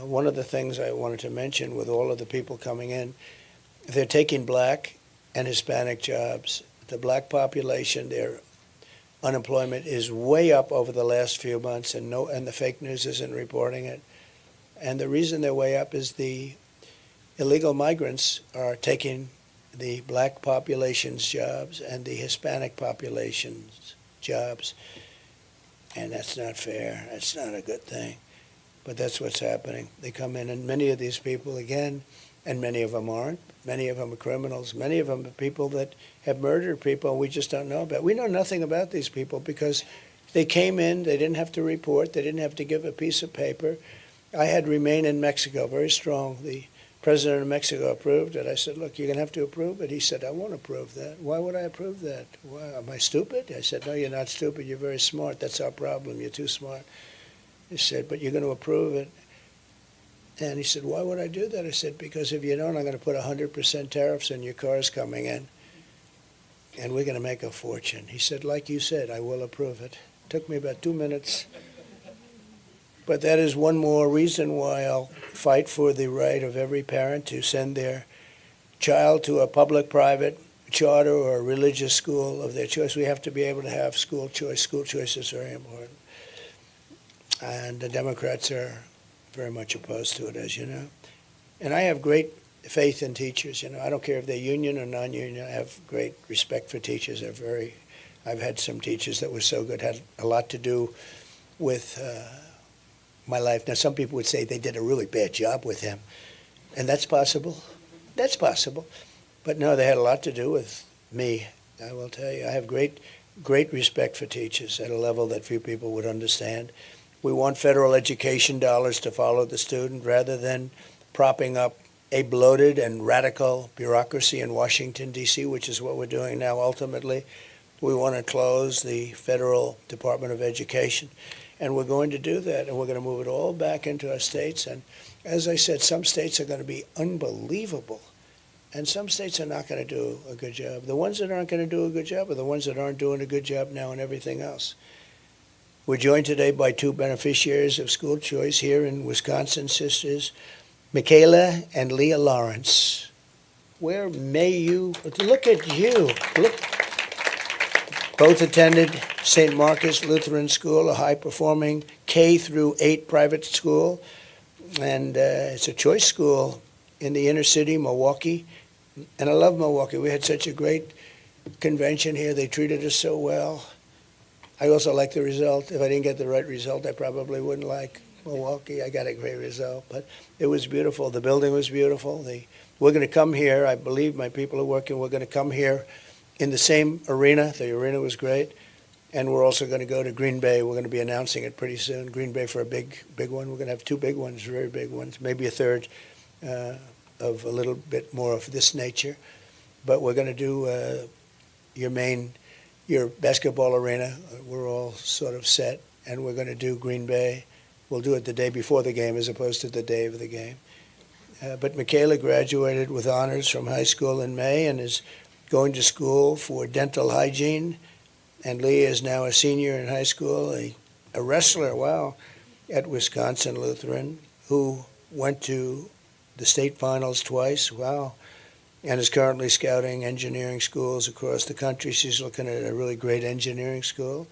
One of the things I wanted to mention with all of the people coming in, they're taking black and Hispanic jobs. The black population, their unemployment is way up over the last few months, and the fake news isn't reporting it. And the reason they're way up is the illegal migrants are taking the black population's jobs and the Hispanic population's jobs. And that's not fair. That's not a good thing. But that's what's happening. They come in, and many of these people, again, and many of them aren't. Many of them are criminals. Many of them are people that have murdered people we just don't know about. We know nothing about these people because they came in, they didn't have to report, they didn't have to give a piece of paper. I had remain in Mexico, very strong. The president of Mexico approved it. I said, look, you're going to have to approve it. He said, I won't approve that. Why would I approve that? Why, am I stupid? I said, no, you're not stupid. You're very smart. That's our problem. You're too smart. He said, but you're going to approve it. And he said, why would I do that? I said, because if you don't, I'm going to put 100% tariffs on your cars coming in, and we're going to make a fortune. He said, like you said, I will approve it. Took me about 2 minutes. But that is one more reason why I'll fight for the right of every parent to send their child to a public, private, charter, or religious school of their choice. We have to be able to have school choice. School choice is very important. And the Democrats are very much opposed to it, as you know. And I have great faith in teachers. You know, I don't care if they're union or non-union. I have great respect for teachers. I've had some teachers that were so good, had a lot to do with my life. Now, some people would say they did a really bad job with him, and that's possible. That's possible. But no, they had a lot to do with me. I will tell you, I have great respect for teachers at a level that few people would understand. We want federal education dollars to follow the student rather than propping up a bloated and radical bureaucracy in Washington, D.C., which is what we're doing now ultimately. We want to close the Federal Department of Education, and we're going to do that, and we're going to move it all back into our states. And as I said, some states are going to be unbelievable, and some states are not going to do a good job. The ones that aren't going to do a good job are the ones that aren't doing a good job now and everything else. We're joined today by two beneficiaries of school choice here in Wisconsin, sisters, Michaela and Leah Lawrence. Where may you, look at you. Look. Both attended St. Marcus Lutheran School, a high-performing K through 8 private school. And it's a choice school in the inner city, Milwaukee. And I love Milwaukee. We had such a great convention here. They treated us so well. I also like the result. If I didn't get the right result, I probably wouldn't like Milwaukee. I got a great result, but it was beautiful. The building was beautiful. We're going to come here. I believe my people are working. We're going to come here in the same arena. The arena was great. And we're also going to go to Green Bay. We're going to be announcing it pretty soon. Green Bay for a big one. We're going to have two big ones, very big ones, maybe a third of a little bit more of this nature. But we're going to do your basketball arena. We're all sort of set, and we're going to do Green Bay. We'll do it the day before the game as opposed to the day of the game. But Michaela graduated with honors from high school in May and is going to school for dental hygiene. And Leah is now a senior in high school, a wrestler, wow, at Wisconsin Lutheran, who went to the state finals twice, wow, and is currently scouting engineering schools across the country. She's looking at a really great engineering school.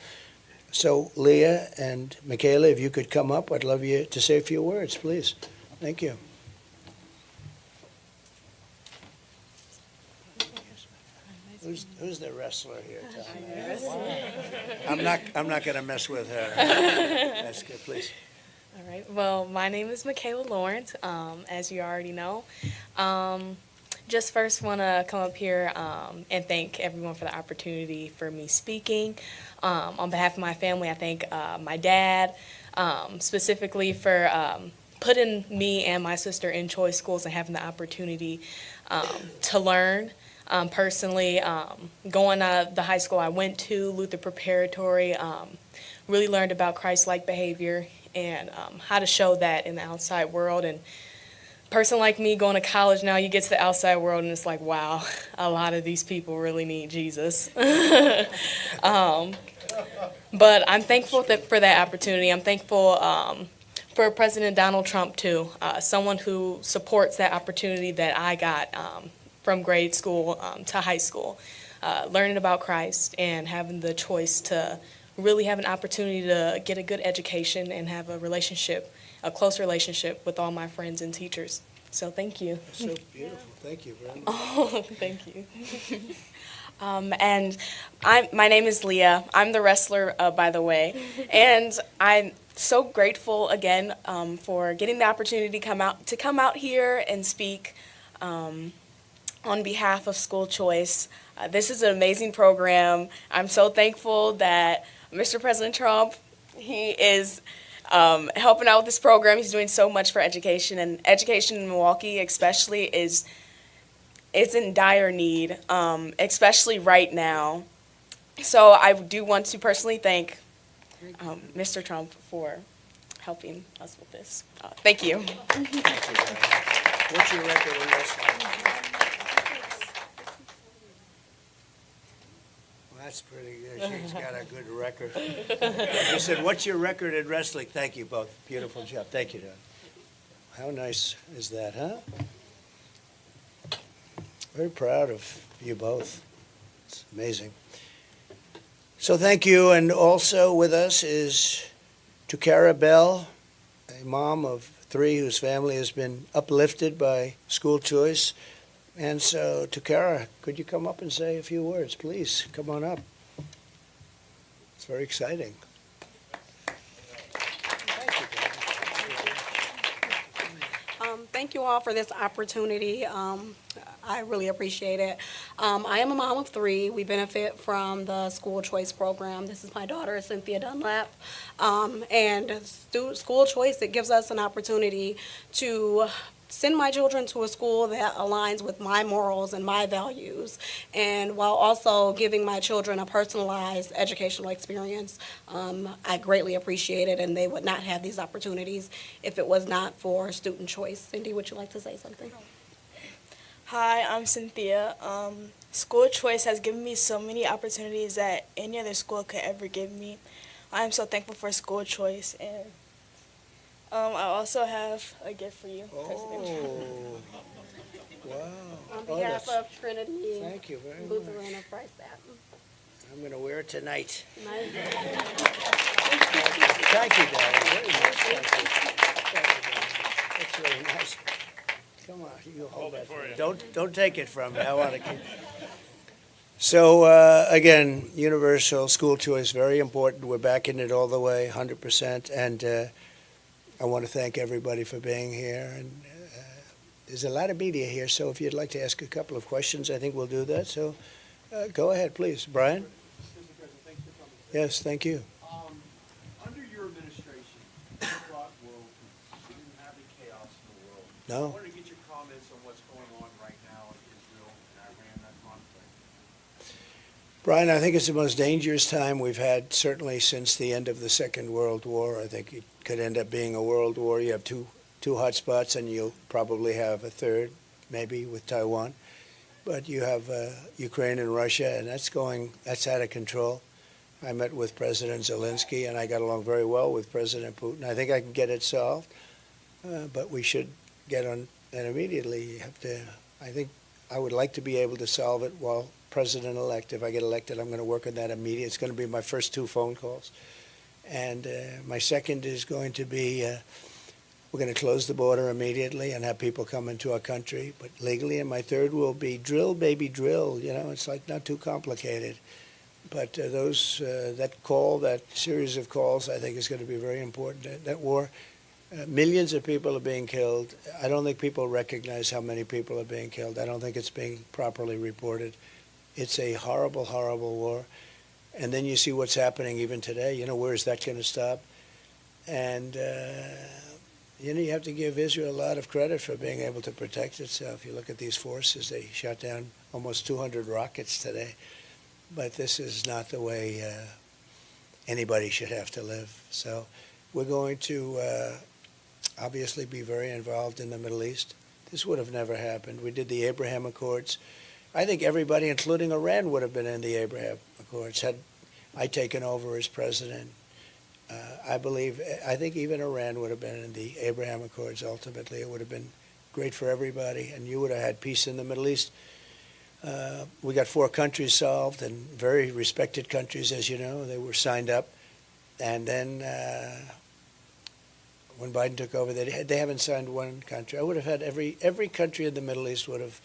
So Leah and Michaela, if you could come up, I'd love you to say a few words, please. Thank you. Who's the wrestler here? I'm not going to mess with her. That's good, please. All right. Well, my name is Michaela Lawrence, as you already know. Just first want to come up here and thank everyone for the opportunity for me speaking. On behalf of my family, I thank my dad specifically for putting me and my sister in choice schools and having the opportunity to learn. Personally, going to the high school I went to, Luther Preparatory, really learned about Christ-like behavior and how to show that in the outside world. And a person like me going to college now, you get to the outside world and it's like, wow, a lot of these people really need Jesus. But I'm thankful for that opportunity. I'm thankful for President Donald Trump, too, someone who supports that opportunity that I got from grade school to high school, learning about Christ and having the choice to really have an opportunity to get a good education and have a close relationship with all my friends and teachers. So thank you. That's so beautiful. Thank you very much. Oh, thank you. And my name is Leah. I'm the wrestler, by the way. And I'm so grateful again for getting the opportunity to come out here and speak on behalf of School Choice. This is an amazing program. I'm so thankful that Mr. President Trump, he is helping out with this program. He's doing so much for education, and education in Milwaukee especially is in dire need, especially right now. So I do want to personally thank Mr. Trump for helping us with this. Thank you. Thank you. What's your record in wrestling? That's pretty good. She's got a good record. You said, what's your record in wrestling? Thank you both. Beautiful job. Thank you, Don. How nice is that, huh? Very proud of you both. It's amazing. So thank you. And also with us is Tukara Bell, a mom of 3 whose family has been uplifted by School Choice. And so, Tukara, could you come up and say a few words, please? Come on up. It's very exciting. Thank you all for this opportunity. I really appreciate it. I am a mom of 3. We benefit from the School Choice program. This is my daughter, Cynthia Dunlap. And School Choice, it gives us an opportunity to send my children to a school that aligns with my morals and my values, and while also giving my children a personalized educational experience. I greatly appreciate it, and they would not have these opportunities if it was not for student choice. Cindy, would you like to say something? Hi, I'm Cynthia. School Choice has given me so many opportunities that any other school could ever give me. I am so thankful for School Choice, and I also have a gift for you, President. Wow. On behalf of Trinity Thank you very Lutheran much. of Christ. I'm going to wear it tonight. Nice. Thank you, darling. Very much. Thank you. Thank you, darling. That's really nice. Come on, you hold that for me. Don't take it from me. I want to keep. So again, universal school choice, very important. We're backing it all the way, 100%. And I want to thank everybody for being here. And there's a lot of media here, so if you'd like to ask a couple of questions, I think we'll do that. So go ahead, please. Brian? Mr. President, thanks for coming. Yes, thank you. Under your administration, you brought world peace. You didn't have any chaos in the world. I No? wanted to get your comments on what's going on right now in Israel and Iran, that conflict. Brian, I think it's the most dangerous time we've had, certainly since the end of the Second World War. I think it could end up being a world war. You have two hot spots, and you'll probably have a third, maybe, with Taiwan. But you have Ukraine and Russia, and that's out of control. I met with President Zelensky, and I got along very well with President Putin. I think I can get it solved, but we should get on, and immediately you have to, I think I would like to be able to solve it while president-elect. If I get elected, I'm going to work on that immediately. It's going to be my first 2 phone calls. And my second is going to be, we're going to close the border immediately and have people come into our country, but legally. And my third will be drill, baby, drill. You know, it's like not too complicated. But that series of calls, I think is going to be very important. That war, millions of people are being killed. I don't think people recognize how many people are being killed. I don't think it's being properly reported. It's a horrible, horrible war. And then you see what's happening even today. You know, where is that going to stop? And you know, you have to give Israel a lot of credit for being able to protect itself. You look at these forces, they shot down almost 200 rockets today. But this is not the way anybody should have to live. So we're going to obviously be very involved in the Middle East. This would have never happened. We did the Abraham Accords. I think everybody, including Iran, would have been in the Abraham Accords had I taken over as president. I think even Iran would have been in the Abraham Accords ultimately. It would have been great for everybody, and you would have had peace in the Middle East. We got 4 countries solved, and very respected countries, as you know. They were signed up. And then when Biden took over, they haven't signed one country. I would have had every country in the Middle East would have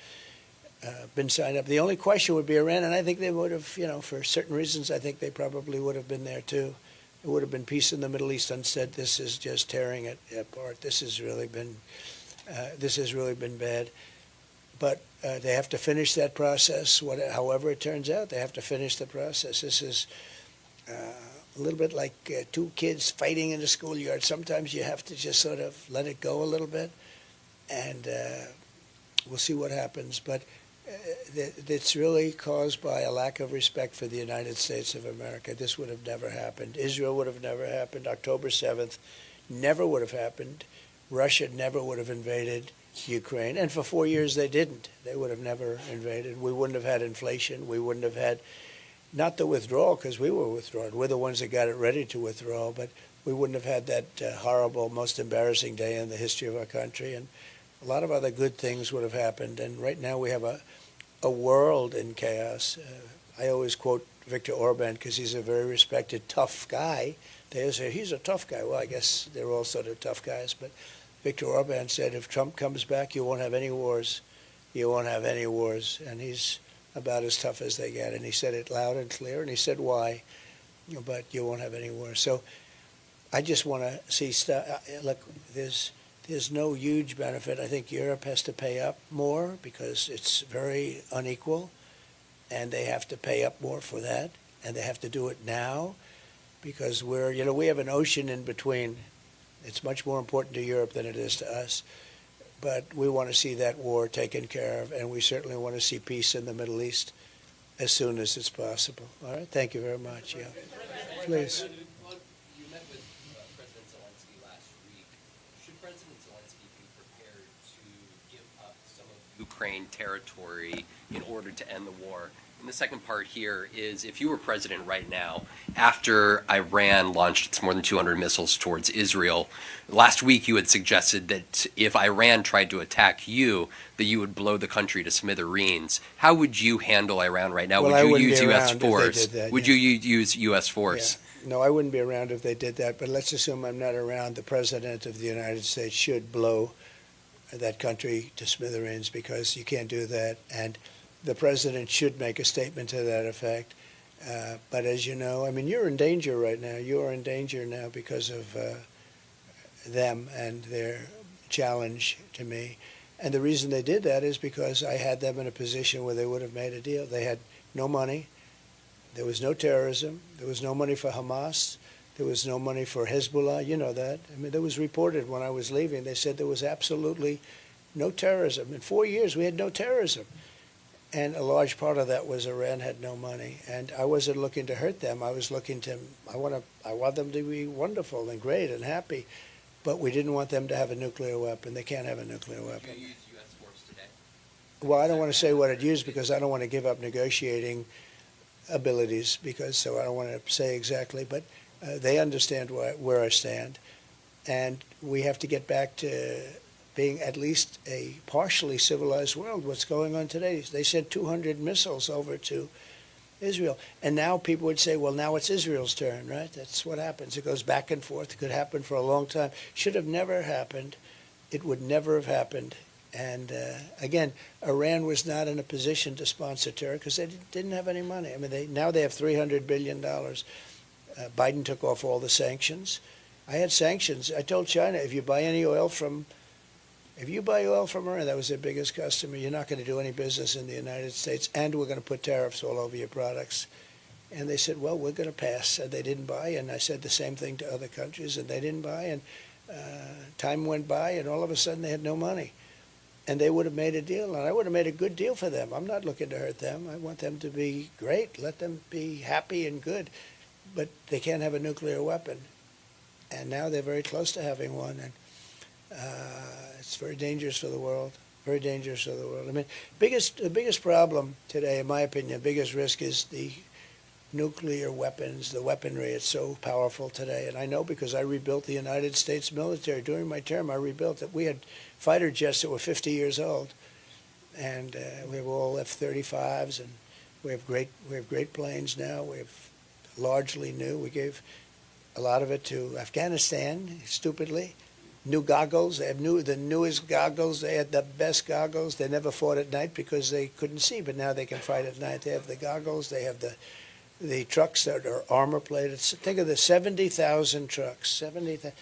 been signed up. The only question would be Iran, and I think they would have, you know, for certain reasons, I think they probably would have been there too. It would have been peace in the Middle East. Instead, this is just tearing it apart. This has really been bad. But they have to finish that process. However it turns out, they have to finish the process. This is a little bit like 2 kids fighting in the schoolyard. Sometimes you have to just sort of let it go a little bit, and we'll see what happens. But it's really caused by a lack of respect for the United States of America. This would have never happened. Israel would have never happened. October 7th never would have happened. Russia never would have invaded Ukraine. And for 4 years they didn't. They would have never invaded. We wouldn't have had inflation. We wouldn't have had, not the withdrawal, because we were withdrawn. We're the ones that got it ready to withdraw. But we wouldn't have had that horrible, most embarrassing day in the history of our country. And a lot of other good things would have happened. And right now we have a world in chaos. I always quote Viktor Orban because he's a very respected, tough guy. They always say, he's a tough guy. Well, I guess they're all sort of tough guys. But Viktor Orban said, if Trump comes back, you won't have any wars. You won't have any wars. And he's about as tough as they get. And he said it loud and clear. And he said why. But you won't have any wars. So I just want to see stuff. Look, there's no huge benefit. I think Europe has to pay up more because it's very unequal, and they have to pay up more for that, and they have to do it now because we have an ocean in between. It's much more important to Europe than it is to us, but we want to see that war taken care of, and we certainly want to see peace in the Middle East as soon as it's possible. All right? Thank you very much. Yeah. Please. You met with President Zelensky last week. Should President Zelensky be prepared to give up some of Ukraine territory in order to end the war? And the second part here is, if you were president right now, after Iran launched its more than 200 missiles towards Israel, last week you had suggested that if Iran tried to attack you, that you would blow the country to smithereens. How would you handle Iran right now? Well, would you use U.S. around if they force? did that, Would yeah. you use U.S. force? Yeah. No, I wouldn't be around if they did that, but let's assume I'm not around. The President of the United States should blow that country to smithereens because you can't do that. And the president should make a statement to that effect. But as you know, I mean, you're in danger right now. You are in danger now because of them and their challenge to me. And the reason they did that is because I had them in a position where they would have made a deal. They had no money. There was no terrorism. There was no money for Hamas. There was no money for Hezbollah. You know that. I mean, that was reported when I was leaving. They said there was absolutely no terrorism. In 4 years, we had no terrorism. And a large part of that was Iran had no money. And I wasn't looking to hurt them. I was looking to, I want them to be wonderful and great and happy. But we didn't want them to have a nuclear weapon. They can't have a nuclear weapon. You use U.S. force today? Well, I don't want to say what it used because I don't want to give up negotiating abilities so I don't want to say exactly. But they understand where I stand. And we have to get back to being at least a partially civilized world. What's going on today? They sent 200 missiles over to Israel. And now people would say, well, now it's Israel's turn, right? That's what happens. It goes back and forth. It could happen for a long time. Should have never happened. It would never have happened. And again, Iran was not in a position to sponsor terror because they didn't have any money. I mean, now they have $300 billion. Biden took off all the sanctions. I had sanctions. I told China, if you buy oil from Iran, that was their biggest customer, you're not going to do any business in the United States, and we're going to put tariffs all over your products. And they said, well, we're going to pass. And they didn't buy. And I said the same thing to other countries, and they didn't buy. And time went by, and all of a sudden they had no money. And they would have made a deal, and I would have made a good deal for them. I'm not looking to hurt them. I want them to be great. Let them be happy and good. But they can't have a nuclear weapon. And now they're very close to having one. And it's very dangerous for the world. Very dangerous for the world. I mean, the biggest problem today, in my opinion, the biggest risk is the nuclear weapons, the weaponry. It's so powerful today. And I know because I rebuilt the United States military. During my term, I rebuilt it. We had fighter jets that were 50 years old. And we have all F-35s, and we have great planes now. We have largely new. We gave a lot of it to Afghanistan, stupidly. New goggles. They have the newest goggles. They had the best goggles. They never fought at night because they couldn't see, but now they can fight at night. They have the goggles. They have the trucks that are armor plated. Think of the 70,000 trucks. 70,000.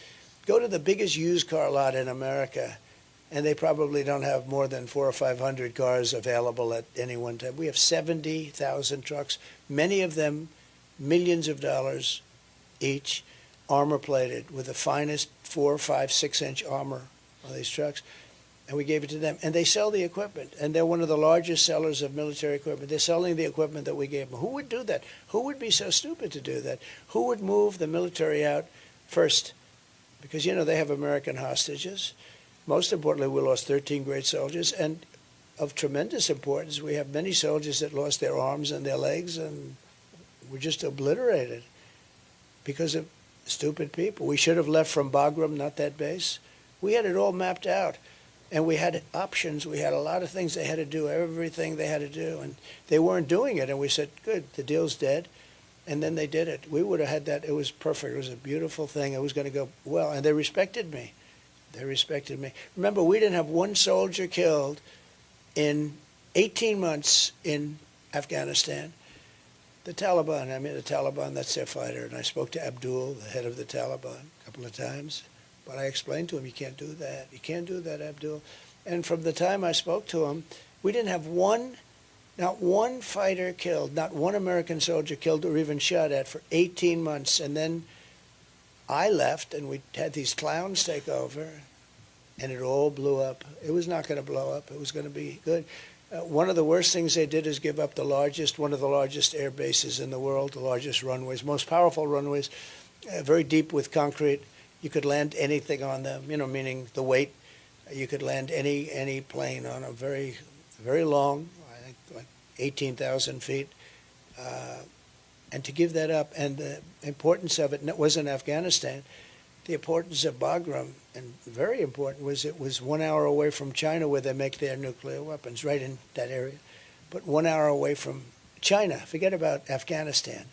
Go to the biggest used car lot in America, and they probably don't have more than 400 or 500 cars available at any one time. We have 70,000 trucks, many of them millions of dollars each, armor plated with the finest 4, 5, 6-inch armor on these trucks. And we gave it to them. And they sell the equipment. And they're one of the largest sellers of military equipment. They're selling the equipment that we gave them. Who would do that? Who would be so stupid to do that? Who would move the military out first? Because, they have American hostages. Most importantly, we lost 13 great soldiers. And of tremendous importance, we have many soldiers that lost their arms and their legs and were just obliterated because of stupid people. We should have left from Bagram, not that base. We had it all mapped out. And we had options. We had a lot of things they had to do, everything they had to do. And they weren't doing it. And we said, good, the deal's dead. And then they did it. We would have had that. It was perfect. It was a beautiful thing. It was going to go well. And they respected me. They respected me. Remember, we didn't have one soldier killed in 18 months in Afghanistan. The Taliban, that's their fighter. And I spoke to Abdul, the head of the Taliban, a couple of times. But I explained to him, you can't do that. You can't do that, Abdul. And from the time I spoke to him, we didn't have not one fighter killed, not one American soldier killed or even shot at for 18 months. And then I left, and we had these clowns take over, and it all blew up. It was not going to blow up. It was going to be good. One of the worst things they did is give up one of the largest air bases in the world, the largest runways, most powerful runways, very deep with concrete. You could land anything on them, meaning the weight. You could land any plane on them, very, very long, I think like 18,000 feet. And to give that up, and the importance of it was in Afghanistan, the importance of Bagram, and very important, was it was 1 hour away from China where they make their nuclear weapons, right in that area. But 1 hour away from China. Forget about Afghanistan.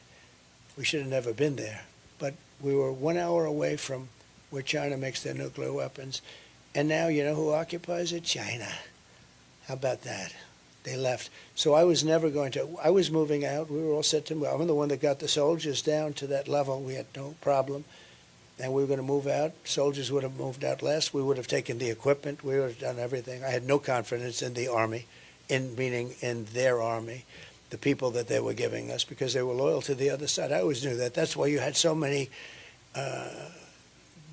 We should have never been there. But we were 1 hour away from where China makes their nuclear weapons. And now, you know who occupies it? China. How about that? They left. So I was never going to, I was moving out. We were all set to move. I'm the one that got the soldiers down to that level. We had no problem. And we were going to move out. Soldiers would have moved out last. We would have taken the equipment. We would have done everything. I had no confidence in the Army, meaning in their Army, the people that they were giving us, because they were loyal to the other side. I always knew that. That's why you had so many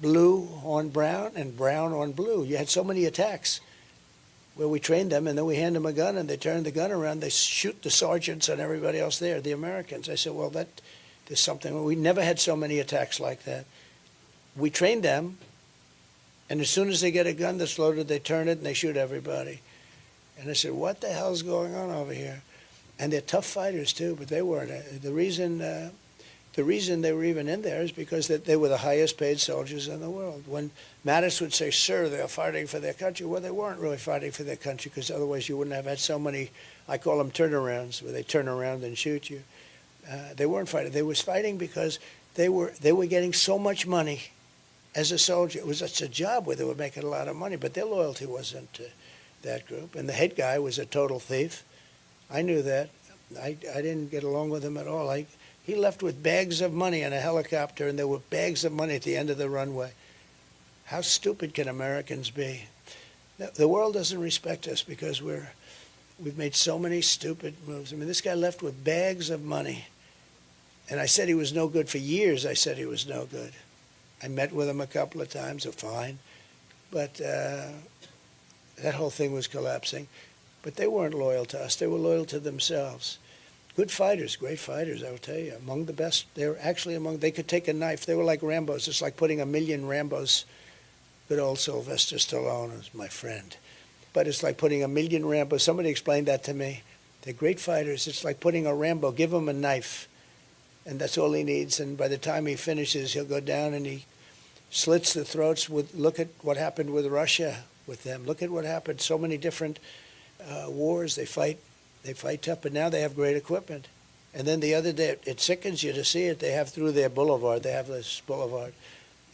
blue on brown and brown on blue. You had so many attacks where we trained them, and then we hand them a gun, and they turn the gun around. They shoot the sergeants and everybody else there, the Americans. I said, well, there's something. We never had so many attacks like that. We trained them, and as soon as they get a gun that's loaded, they turn it and they shoot everybody. And I said, what the hell's going on over here? And they're tough fighters too, but they weren't. The reason they were even in there is because they were the highest paid soldiers in the world. When Mattis would say, sir, they're fighting for their country, well, they weren't really fighting for their country, because otherwise you wouldn't have had so many, I call them turnarounds, where they turn around and shoot you. They weren't fighting. They were fighting because they were getting so much money as a soldier. It was such a job where they were making a lot of money, but their loyalty wasn't to that group. And the head guy was a total thief. I knew that. I didn't get along with him at all. He left with bags of money in a helicopter, and there were bags of money at the end of the runway. How stupid can Americans be? The world doesn't respect us because we've made so many stupid moves. I mean, this guy left with bags of money, and I said he was no good for years. I said he was no good. I met with him a couple of times, fine, but that whole thing was collapsing. But they weren't loyal to us. They were loyal to themselves. Good fighters, great fighters, I will tell you. Among the best. They were actually they could take a knife. They were like Rambos. It's like putting 1,000,000 Rambos. Good old Sylvester Stallone is my friend. But it's like putting 1,000,000 Rambos. Somebody explained that to me. They're great fighters. It's like putting a Rambo. Give him a knife, and that's all he needs. And by the time he finishes, he'll go down and he slits the throats. Look at what happened with Russia with them. Look at what happened. So many different wars. They fight tough, but now they have great equipment. And then the other day, it sickens you to see it. They have through their boulevard. They have this boulevard,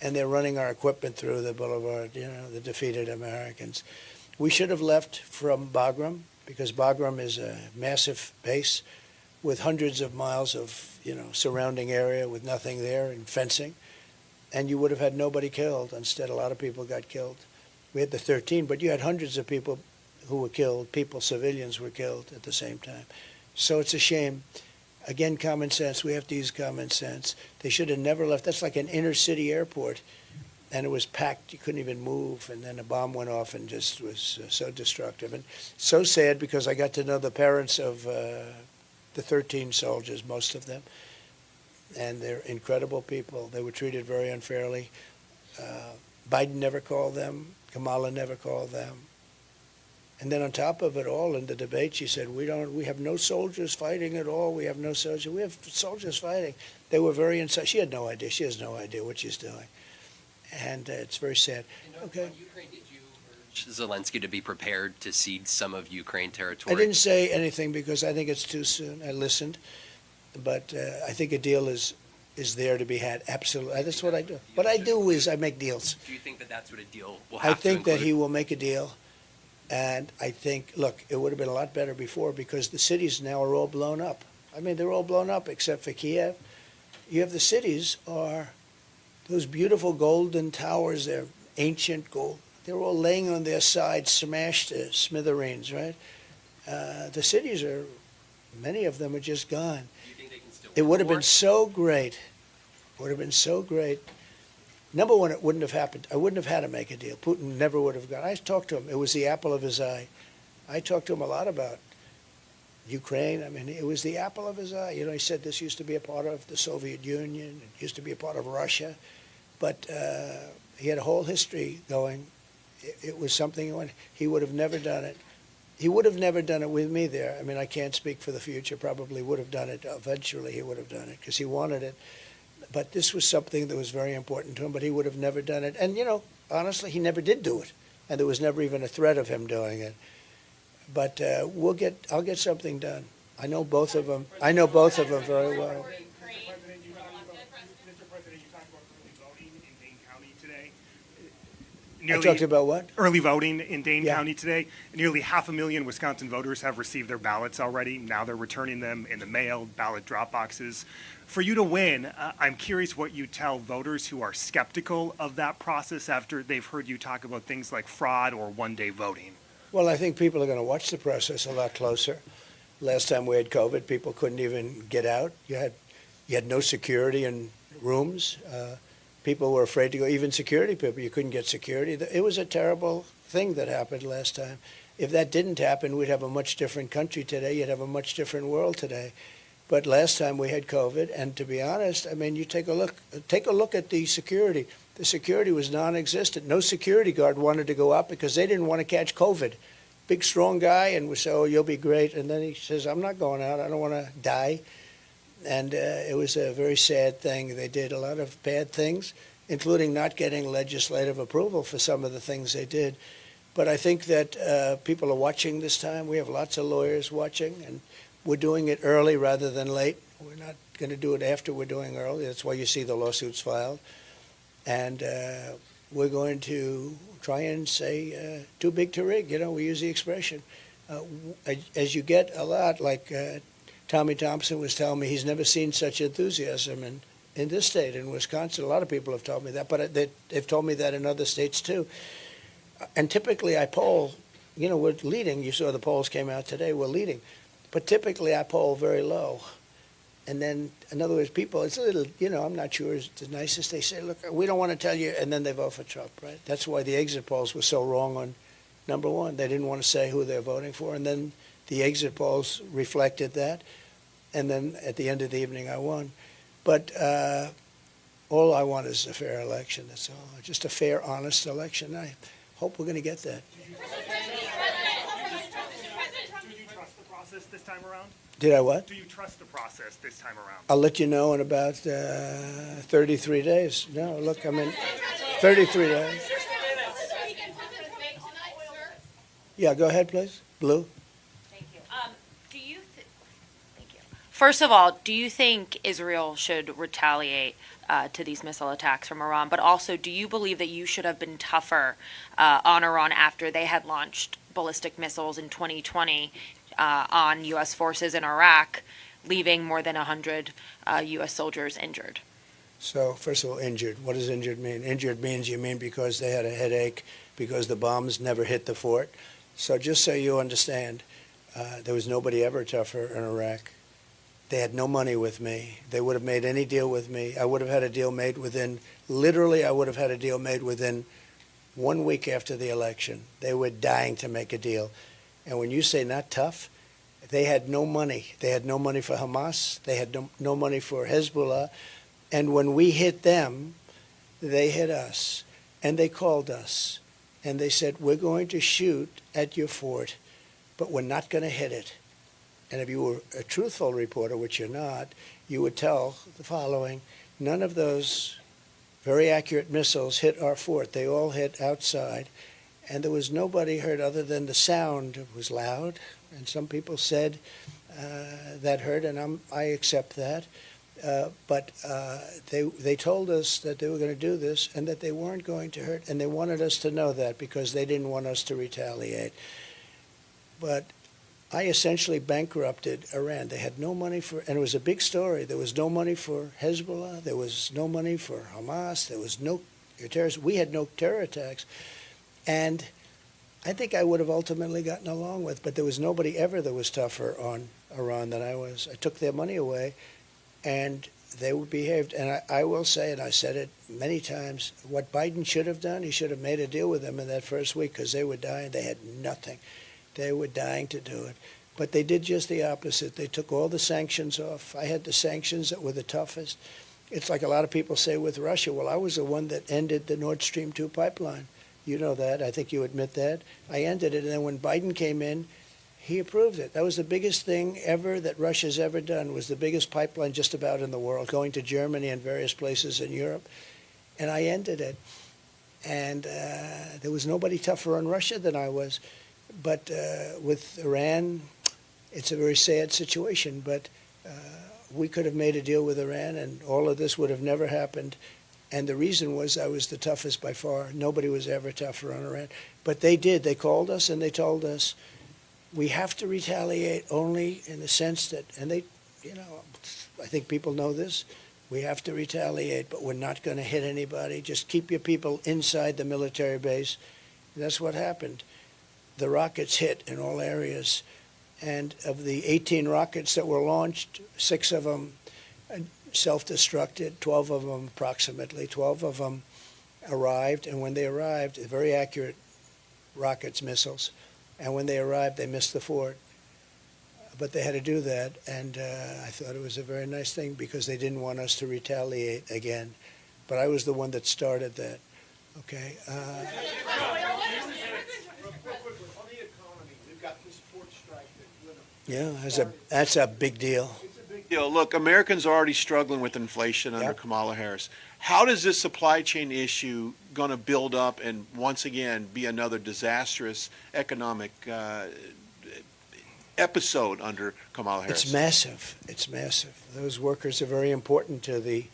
and they're running our equipment through the boulevard. The defeated Americans. We should have left from Bagram, because Bagram is a massive base with hundreds of miles of surrounding area with nothing there and fencing, and you would have had nobody killed. Instead, a lot of people got killed. We had the 13, but you had hundreds of people who were killed. Civilians were killed at the same time. So it's a shame. Again, common sense. We have to use common sense. They should have never left. That's like an inner city airport, and it was packed. You couldn't even move, and then a bomb went off and just was so destructive. And so sad, because I got to know the parents of the 13 soldiers, most of them, and they're incredible people. They were treated very unfairly. Biden never called them. Kamala never called them. And then on top of it all, in the debate, she said, we have no soldiers fighting at all. We have no soldiers. We have soldiers fighting. They were very inside. She had no idea. She has no idea what she's doing. And it's very sad. Okay. On Ukraine, did you urge Zelensky to be prepared to cede some of Ukraine territory? I didn't say anything because I think it's too soon. I listened. But I think a deal is there to be had. Absolutely. That's what I do. What I do is I make deals. Do you think that that's what a deal will have I think to include? that he will make a deal. And I think, look, it would have been a lot better before, because the cities now are all blown up. I mean, they're all blown up except for Kiev. You have the cities are those beautiful golden towers. They're ancient gold. They're all laying on their sides, smashed to smithereens, right? The cities many of them are just gone. Do you think they can still It would have been work? so great. Would have been so great. Number one, it wouldn't have happened. I wouldn't have had to make a deal. Putin never would have gone. I talked to him. It was the apple of his eye. I talked to him a lot about Ukraine. I mean, it was the apple of his eye. He said this used to be a part of the Soviet Union. It used to be a part of Russia. But he had a whole history going. It was something he would have never done it. He would have never done it with me there. I mean, I can't speak for the future. Probably would have done it. Eventually, he would have done it because he wanted it. But this was something that was very important to him, but he would have never done it. And, honestly, he never did do it. And there was never even a threat of him doing it. But I'll get something done. I know both of them. I know both of them very well. Mr. President, you talked about early voting in Dane County today. I talked about what? early voting in Dane Yeah. County today. Nearly 500,000 Wisconsin voters have received their ballots already. Now they're returning them in the mail, ballot drop boxes. For you to win, I'm curious what you tell voters who are skeptical of that process after they've heard you talk about things like fraud or one-day voting. Well, I think people are going to watch the process a lot closer. Last time we had COVID, people couldn't even get out. You had no security in rooms. People were afraid to go. Even security people, you couldn't get security. It was a terrible thing that happened last time. If that didn't happen, we'd have a much different country today. You'd have a much different world today. But last time we had COVID, and to be honest, I mean, you take a look at the security. The security was non-existent. No security guard wanted to go out because they didn't want to catch COVID. Big, strong guy, and we say, oh, you'll be great. And then he says, I'm not going out. I don't want to die. And it was a very sad thing. They did a lot of bad things, including not getting legislative approval for some of the things they did. But I think that people are watching this time. We have lots of lawyers watching, and we're doing it early rather than late. We're not going to do it after we're doing early. That's why you see the lawsuits filed. And we're going to try and say too big to rig. You know, we use the expression. As you get a lot, like Tommy Thompson was telling me, he's never seen such enthusiasm in this state, in Wisconsin. A lot of people have told me that, but they've told me that in other states too. And typically I poll, you know, we're leading. You saw the polls came out today, we're leading. But typically I poll very low. And then, in other words, people, it's a little, you know, I'm not sure it's the nicest. They say, look, we don't want to tell you, and then they vote for Trump, right? That's why the exit polls were so wrong on number one. They didn't want to say who they're voting for, and then the exit polls reflected that. And then at the end of the evening, I won. But all I want is a fair election, that's all. Just a fair, honest election. I hope we're going to get that. Do you trust the process this time around? Did I what? Do you trust the process this time around? I'll let you know in about 33 days. No, look, I'm in 33 days. Yeah, go ahead, please. Blue? Thank you. Thank you. First of all, do you think Israel should retaliate to these missile attacks from Iran? But also, do you believe that you should have been tougher on Iran after they had launched ballistic missiles in 2020 on U.S. forces in Iraq, leaving more than 100 U.S. soldiers injured? So, first of all, injured. What does injured mean? Injured means you mean because they had a headache, because the bombs never hit the fort. So just so you understand, there was nobody ever tougher in Iraq. They had no money with me. They would have made any deal with me. I would have had a deal made within, literally, I would have had a deal made within 1 week after the election. They were dying to make a deal. And when you say not tough, they had no money. They had no money for Hamas. They had no money for Hezbollah. And when we hit them, they hit us. And they called us. And they said, we're going to shoot at your fort, but we're not going to hit it. And if you were a truthful reporter, which you're not, you would tell the following: none of those very accurate missiles hit our fort. They all hit outside. And there was nobody hurt other than the sound. It was loud. And some people said that hurt, and I accept that. But they told us that they were going to do this and that they weren't going to hurt, and they wanted us to know that because they didn't want us to retaliate. But I essentially bankrupted Iran. They had no money for, and it was a big story. There was no money for Hezbollah. There was no money for Hamas. There was no terrorists. We had no terror attacks. And I think I would have ultimately gotten along with, but there was nobody ever that was tougher on Iran than I was. I took their money away, and they behaved. And I will say, and I said it many times, what Biden should have done, he should have made a deal with them in that first week because they were dying. They had nothing. They were dying to do it. But they did just the opposite. They took all the sanctions off. I had the sanctions that were the toughest. It's like a lot of people say with Russia, well, I was the one that ended the Nord Stream 2 pipeline. You know that. I think you admit that. I ended it, and then when Biden came in, he approved it. That was the biggest thing ever that Russia's ever done, was the biggest pipeline just about in the world, going to Germany and various places in Europe. And I ended it. And there was nobody tougher on Russia than I was. But with Iran, it's a very sad situation. But we could have made a deal with Iran, and all of this would have never happened. And the reason was I was the toughest by far. Nobody was ever tougher on Iran. But they did. They called us and they told us, we have to retaliate only in the sense that, and they, I think people know this, we have to retaliate, but we're not going to hit anybody. Just keep your people inside the military base. And that's what happened. The rockets hit in all areas. And of the 18 rockets that were launched, 6 of them self-destructed, 12 of them approximately, 12 of them arrived. And when they arrived, very accurate rockets, missiles. And when they arrived, they missed the fort. But they had to do that, and I thought it was a very nice thing because they didn't want us to retaliate again. But I was the one that started that. Okay. Real quickly, on the economy, we've got this port strike That's a big deal. It's a big deal. Look, Americans are already struggling with inflation under Yep. Kamala Harris. How does this supply chain issue going to build up and once again be another disastrous economic episode under Kamala Harris? It's massive. It's massive. Those workers are very important to the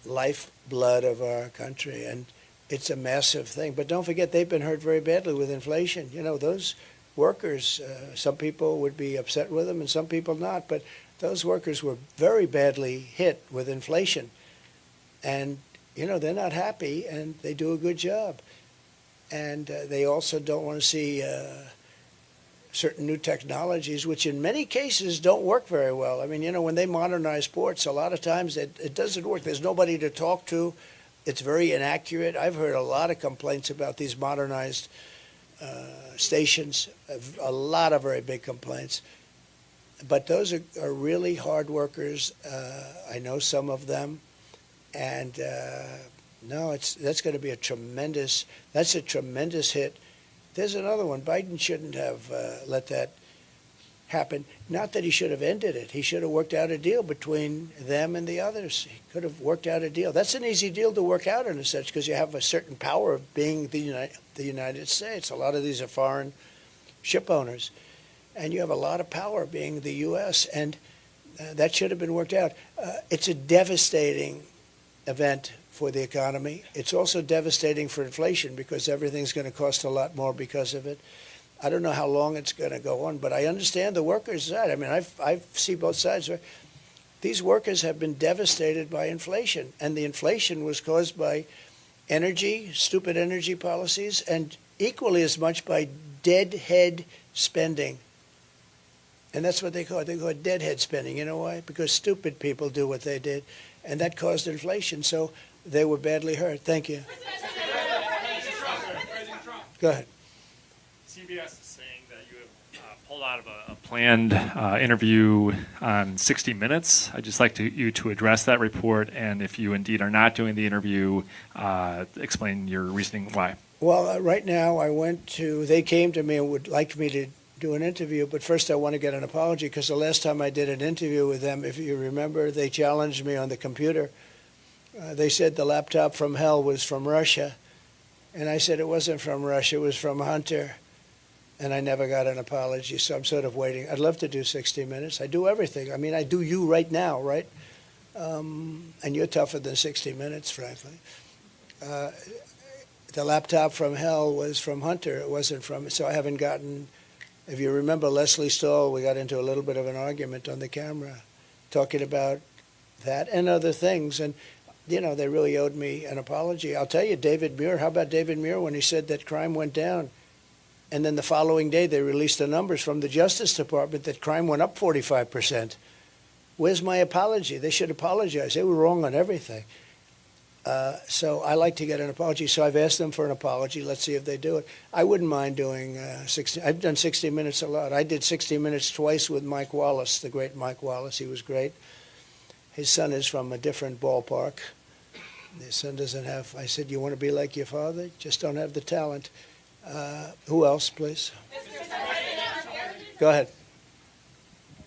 lifeblood of our country, and it's a massive thing. But don't forget, they've been hurt very badly with inflation. Those workers, some people would be upset with them and some people not, but those workers were very badly hit with inflation. And, they're not happy, and they do a good job. And they also don't want to see certain new technologies, which in many cases don't work very well. I mean, when they modernize ports, a lot of times it doesn't work. There's nobody to talk to. It's very inaccurate. I've heard a lot of complaints about these modernized stations, a lot of very big complaints. But those are really hard workers. I know some of them. And no, that's going to be a tremendous hit. There's another one. Biden shouldn't have let that happen. Not that he should have ended it. He should have worked out a deal between them and the others. He could have worked out a deal. That's an easy deal to work out in a sense because you have a certain power of being the United States. A lot of these are foreign ship owners. And you have a lot of power being the U.S. And that should have been worked out. It's a devastating event for the economy. It's also devastating for inflation because everything's going to cost a lot more because of it. I don't know how long it's going to go on, but I understand the workers' side. I mean, I see both sides. These workers have been devastated by inflation, and the inflation was caused by stupid energy policies, and equally as much by deadhead spending. And that's what they call it. They call it deadhead spending. You know why? Because stupid people do what they did, and that caused inflation. So they were badly hurt. Thank you. Go ahead. CBS is saying that you have pulled out of a planned interview on 60 Minutes. I'd just like you to address that report, and if you indeed are not doing the interview, explain your reasoning why. Well, right now they came to me and would like me to do an interview, but first I want to get an apology because the last time I did an interview with them, if you remember, they challenged me on the computer. They said the laptop from hell was from Russia, and I said it wasn't from Russia, it was from Hunter, and I never got an apology, so I'm sort of waiting. I'd love to do 60 Minutes. I do everything. I mean, I do you right now, right? And you're tougher than 60 Minutes, frankly. The laptop from hell was from Hunter. It wasn't from, so I haven't gotten. If you remember Leslie Stahl, we got into a little bit of an argument on the camera talking about that and other things. And, they really owed me an apology. I'll tell you, David Muir, how about David Muir when he said that crime went down? And then the following day, they released the numbers from the Justice Department that crime went up 45%. Where's my apology? They should apologize. They were wrong on everything. So I like to get an apology. So I've asked them for an apology. Let's see if they do it. I wouldn't mind doing 60. I've done 60 Minutes a lot. I did 60 Minutes twice with Mike Wallace, the great Mike Wallace. He was great. His son is from a different ballpark. His son doesn't have, I said, you want to be like your father? Just don't have the talent. Who else, please? Go ahead.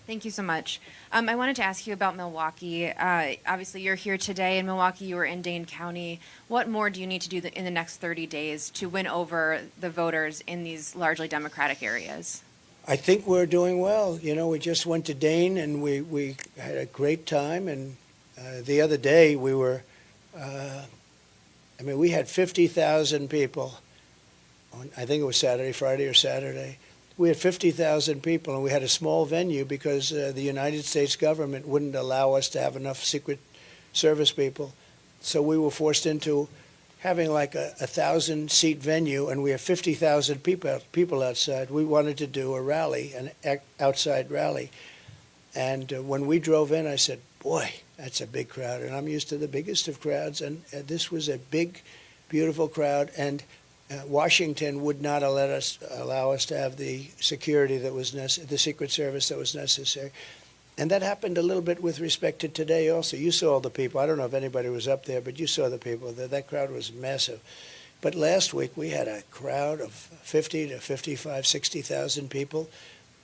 Thank you so much. I wanted to ask you about Milwaukee. Obviously, you're here today in Milwaukee. You were in Dane County. What more do you need to do in the next 30 days to win over the voters in these largely Democratic areas? I think we're doing well. We just went to Dane, and we had a great time. And the other day, we were I mean, we had 50,000 people on, I think it was Friday or Saturday. We had 50,000 people, and we had a small venue because the United States government wouldn't allow us to have enough Secret Service people. So we were forced into having like a 1,000-seat venue, and we have 50,000 people outside. We wanted to do a rally, an outside rally. And when we drove in, I said, boy, that's a big crowd. And I'm used to the biggest of crowds. And this was a big, beautiful crowd. And Washington would not allow us to have the security that was the Secret Service that was necessary. And that happened a little bit with respect to today also. You saw all the people. I don't know if anybody was up there, but you saw the people. That crowd was massive. But last week we had a crowd of 50 to 55, 60,000 people.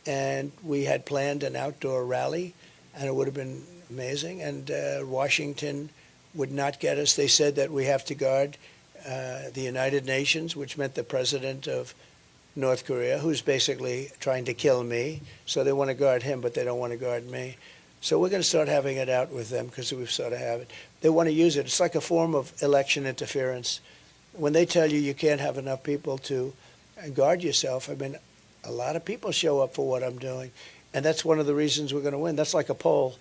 And we had planned an outdoor rally, and it would have been amazing. And Washington would not get us. They said that we have to guard the United Nations, which meant the president of North Korea, who's basically trying to kill me. So they want to guard him, but they don't want to guard me. So we're going to start having it out with them because we've sort of have it. They want to use it. It's like a form of election interference. When they tell you you can't have enough people to guard yourself, I mean, a lot of people show up for what I'm doing. And that's one of the reasons we're going to win. That's like a poll.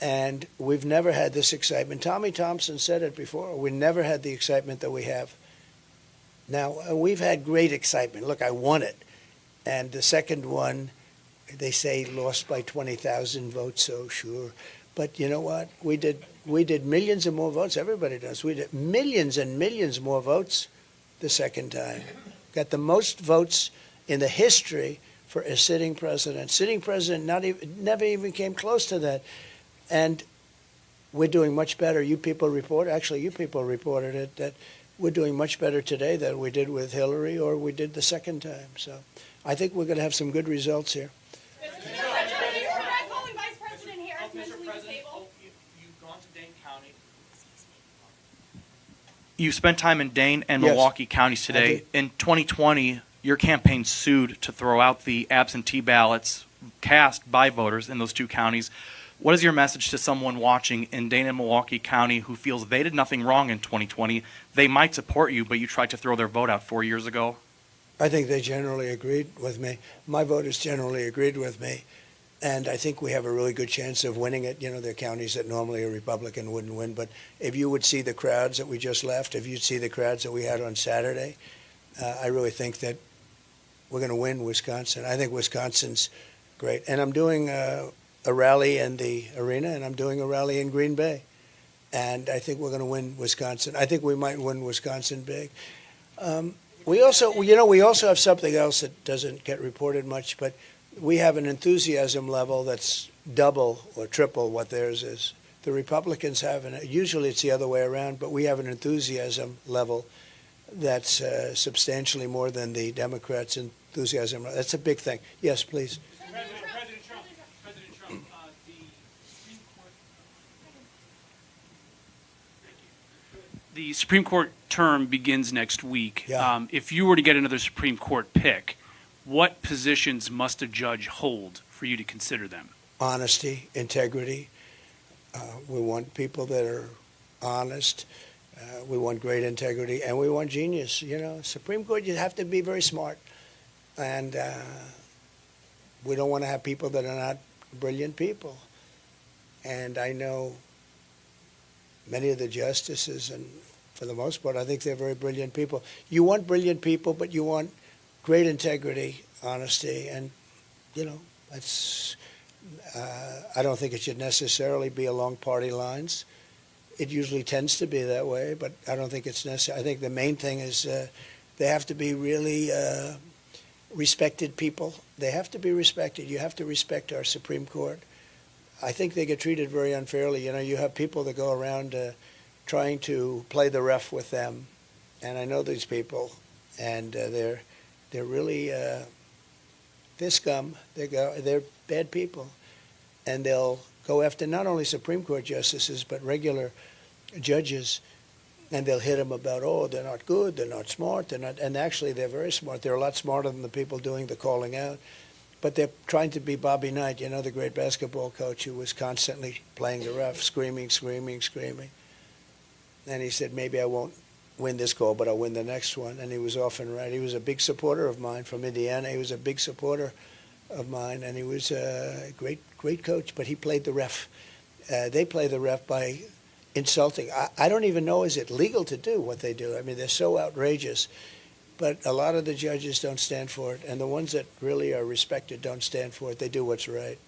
And we've never had this excitement. Tommy Thompson said it before. We never had the excitement that we have. Now, we've had great excitement. Look, I won it. And the second one, they say lost by 20,000 votes, so sure. But you know what? We did millions of more votes. Everybody does. We did millions and millions more votes the second time. Got the most votes in the history for a sitting president. Sitting president never even came close to that. And we're doing much better. You people reported it, that we're doing much better today than we did with Hillary or we did the second time. So I think we're going to have some good results here. Mr. President, you've gone to Dane County. You spent time in Dane and Yes. Milwaukee counties today. In 2020, your campaign sued to throw out the absentee ballots cast by voters in those two counties. What is your message to someone watching in Dane and Milwaukee County who feels they did nothing wrong in 2020? They might support you, but you tried to throw their vote out 4 years ago. I think they generally agreed with me. My voters generally agreed with me. And I think we have a really good chance of winning it. You know, there are counties that normally a Republican wouldn't win. But if you would see the crowds that we just left, if you'd see the crowds that we had on Saturday, I really think that we're going to win Wisconsin. I think Wisconsin's great. And I'm doing a rally in the arena, and I'm doing a rally in Green Bay. And I think we're going to win Wisconsin. I think we might win Wisconsin big. We also have something else that doesn't get reported much, but we have an enthusiasm level that's double or triple what theirs is. The Republicans have, usually it's the other way around, but we have an enthusiasm level that's substantially more than the Democrats' enthusiasm. That's a big thing. Yes, please. President Trump, the Supreme Court term begins next week. Yeah. If you were to get another Supreme Court pick, what positions must a judge hold for you to consider them? Honesty, integrity. We want people that are honest. We want great integrity, and we want genius. You know, Supreme Court, you have to be very smart. And we don't want to have people that are not brilliant people. And I know many of the justices, and for the most part, I think they're very brilliant people. You want brilliant people, but you want great integrity, honesty, and, you know, that's, I don't think it should necessarily be along party lines. It usually tends to be that way, but I don't think it's necessary. I think the main thing is they have to be really respected people. They have to be respected. You have to respect our Supreme Court. I think they get treated very unfairly. You know, you have people that go around trying to play the ref with them, and I know these people, and they're really they're scum. They're bad people, and they'll go after not only Supreme Court justices but regular judges, and they'll hit them about, oh, they're not good, they're not smart, they're not, and actually they're very smart. They're a lot smarter than the people doing the calling out. But they're trying to be Bobby Knight, you know, the great basketball coach who was constantly playing the ref, screaming. And he said, maybe I won't win this call, but I'll win the next one. And he was often right. He was a big supporter of mine from Indiana. He was a big supporter of mine, and he was a great coach, but he played the ref. They play the ref by insulting. I don't even know, is it legal to do what they do? I mean, they're so outrageous. But a lot of the judges don't stand for it, and the ones that really are respected don't stand for it. They do what's right.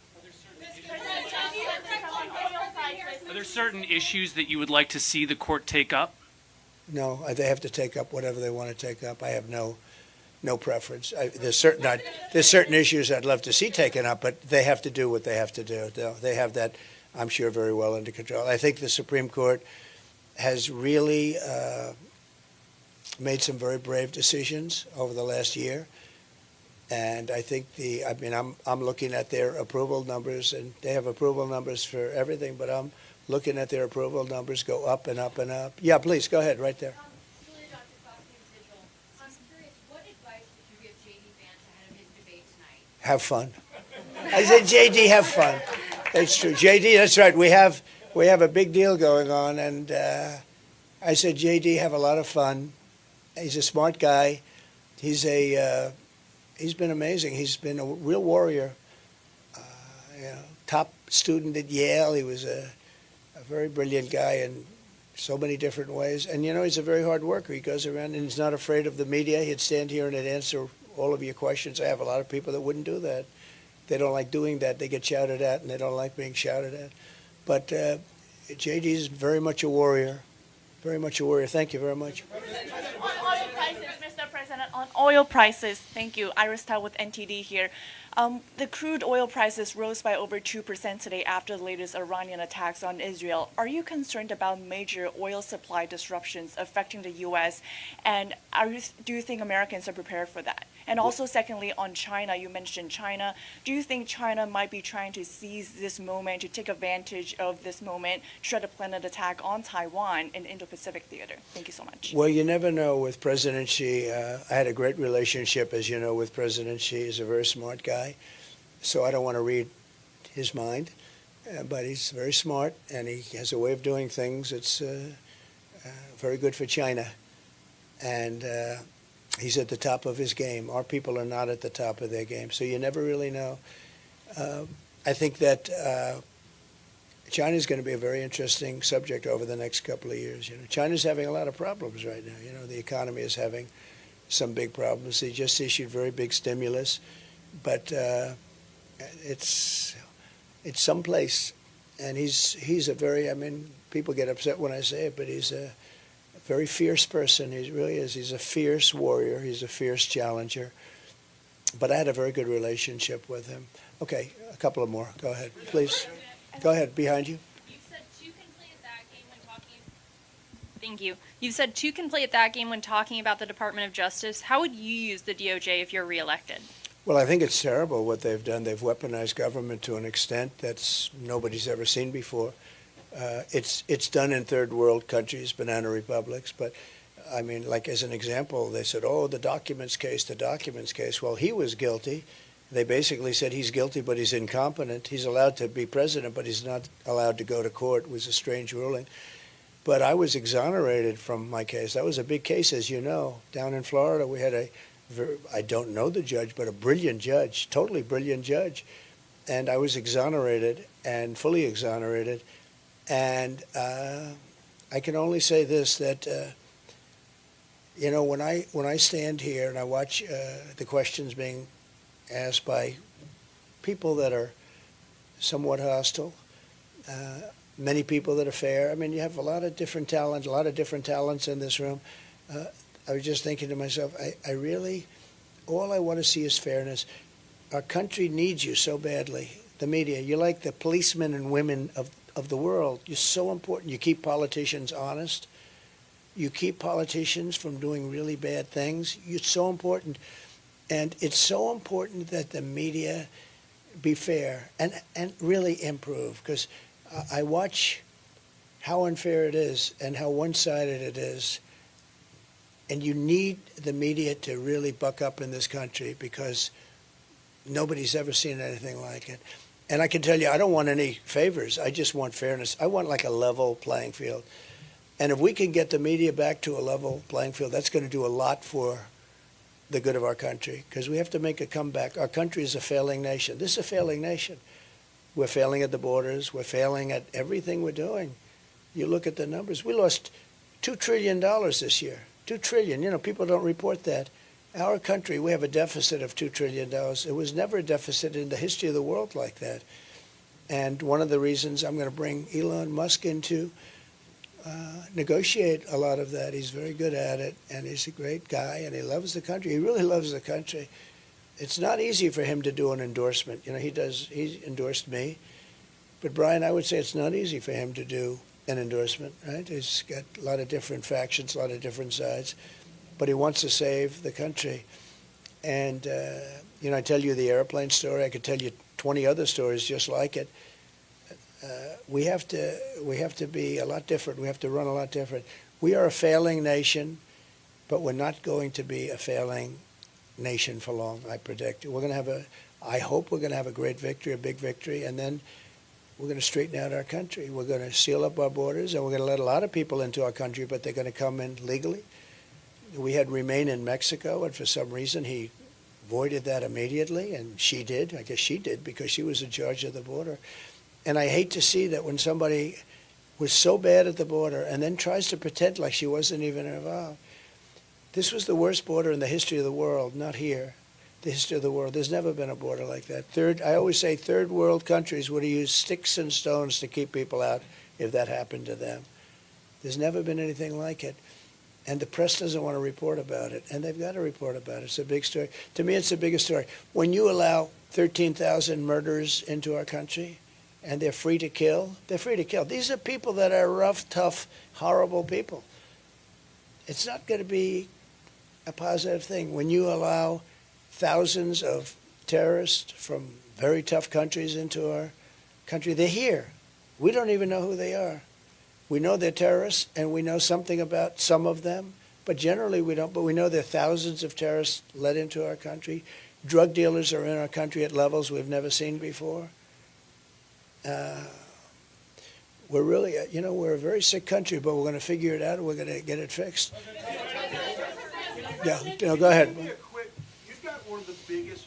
Are there certain issues that you would like to see the court take up? No, they have to take up whatever they want to take up. I have no preference. There's certain issues I'd love to see taken up, but they have to do what they have to do. They have that, I'm sure, very well under control. I think the Supreme Court has really made some very brave decisions over the last year, and I think I'm looking at their approval numbers, and they have approval numbers for everything, but I'm looking at their approval numbers go up and up and up. Yeah, please go ahead, right there. Have fun. I said, JD, have fun. That's true. JD, that's right. We have a big deal going on, and I said, JD, have a lot of fun. He's a smart guy. He's been amazing. He's been a real warrior. Top student at Yale. He was a very brilliant guy in so many different ways. And, he's a very hard worker. He goes around and he's not afraid of the media. He'd stand here and he'd answer all of your questions. I have a lot of people that wouldn't do that. They don't like doing that. They get shouted at, and they don't like being shouted at. But JD is very much a warrior, very much a warrior. Thank you very much. On oil prices, Mr. President, on oil prices, thank you. Iris Tao with NTD here. The crude oil prices rose by over 2% today after the latest Iranian attacks on Israel. Are you concerned about major oil supply disruptions affecting the U.S., and do you think Americans are prepared for that? And also, secondly, on China, you mentioned China. Do you think China might be trying to seize this moment, to take advantage of this moment, try to plan an attack on Taiwan in the Indo-Pacific theater? Thank you so much. Well, you never know with President Xi. I had a great relationship, as you know, with President Xi. He's a very smart guy. So I don't want to read his mind, but he's very smart, and he has a way of doing things that's very good for China. And he's at the top of his game. Our people are not at the top of their game, so you never really know. I think that China is going to be a very interesting subject over the next couple of years. China's having a lot of problems right now. The economy is having some big problems. They just issued very big stimulus, but it's someplace, and he's a very, people get upset when I say it, but he's a very fierce person. He really is. He's a fierce warrior. He's a fierce challenger. But I had a very good relationship with him. Okay, a couple of more. Go ahead, please. Go ahead, behind you. Thank you. You've said two can play at that game when talking about the Department of Justice. How would you use the DOJ if you're reelected? Well, I think it's terrible what they've done. They've weaponized government to an extent that's nobody's ever seen before. It's done in third world countries, banana republics. But, like as an example, they said, the documents case. Well, he was guilty. They basically said he's guilty, but he's incompetent. He's allowed to be president, but he's not allowed to go to court. It was a strange ruling. But I was exonerated from my case. That was a big case, as you know. Down in Florida, we had I don't know the judge, but a brilliant judge, totally brilliant judge. And I was exonerated and fully exonerated. And I can only say this, that, when I stand here and I watch the questions being asked by people that are somewhat hostile, many people that are fair. You have a lot of different talents in this room. I was just thinking to myself, all I want to see is fairness. Our country needs you so badly. The media, you're like the policemen and women of the world. You're so important. You keep politicians honest. You keep politicians from doing really bad things. You're so important. And it's so important that the media be fair and really improve, because I watch how unfair it is and how one-sided it is. And you need the media to really buck up in this country, because nobody's ever seen anything like it. And I can tell you, I don't want any favors. I just want fairness. I want like a level playing field. And if we can get the media back to a level playing field, that's going to do a lot for the good of our country, because we have to make a comeback. Our country is a failing nation. This is a failing nation. We're failing at the borders. We're failing at everything we're doing. You look at the numbers. We lost $2 trillion this year. $2 trillion. You know, people don't report that. Our country, we have a deficit of $2 trillion. It was never a deficit in the history of the world like that. And one of the reasons I'm going to bring Elon Musk in to negotiate a lot of that. He's very good at it, and he's a great guy, and he loves the country. He really loves the country. It's not easy for him to do an endorsement. You know, he endorsed me. But Brian, I would say it's not easy for him to do an endorsement, right? He's got a lot of different factions, a lot of different sides, but he wants to save the country. And, you know, I tell you the airplane story. I could tell you 20 other stories just like it. We have to be a lot different. We have to run a lot different. We are a failing nation, but we're not going to be a failing nation for long, I predict. I hope we're going to have a great victory, a big victory, and then we're going to straighten out our country. We're going to seal up our borders, and we're going to let a lot of people into our country, but they're going to come in legally. We had Remain in Mexico, and for some reason he voided that immediately, and she did. I guess she did because she was in charge of the border. And I hate to see that when somebody was so bad at the border and then tries to pretend like she wasn't even involved. This was the worst border in the history of the world, not here, the history of the world. There's never been a border like that. I always say third world countries would have used sticks and stones to keep people out if that happened to them. There's never been anything like it. And the press doesn't want to report about it, and they've got to report about it. It's a big story. To me, it's the biggest story. When you allow 13,000 murders into our country, and they're free to kill, they're free to kill. These are people that are rough, tough, horrible people. It's not going to be a positive thing. When you allow thousands of terrorists from very tough countries into our country, they're here. We don't even know who they are. We know they're terrorists, and we know something about some of them, but generally we don't. But we know there are thousands of terrorists let into our country. Drug dealers are in our country at levels we've never seen before. We're really, we're a very sick country, but we're going to figure it out and we're going to get it fixed. Yeah, go ahead. You've got one of the biggest,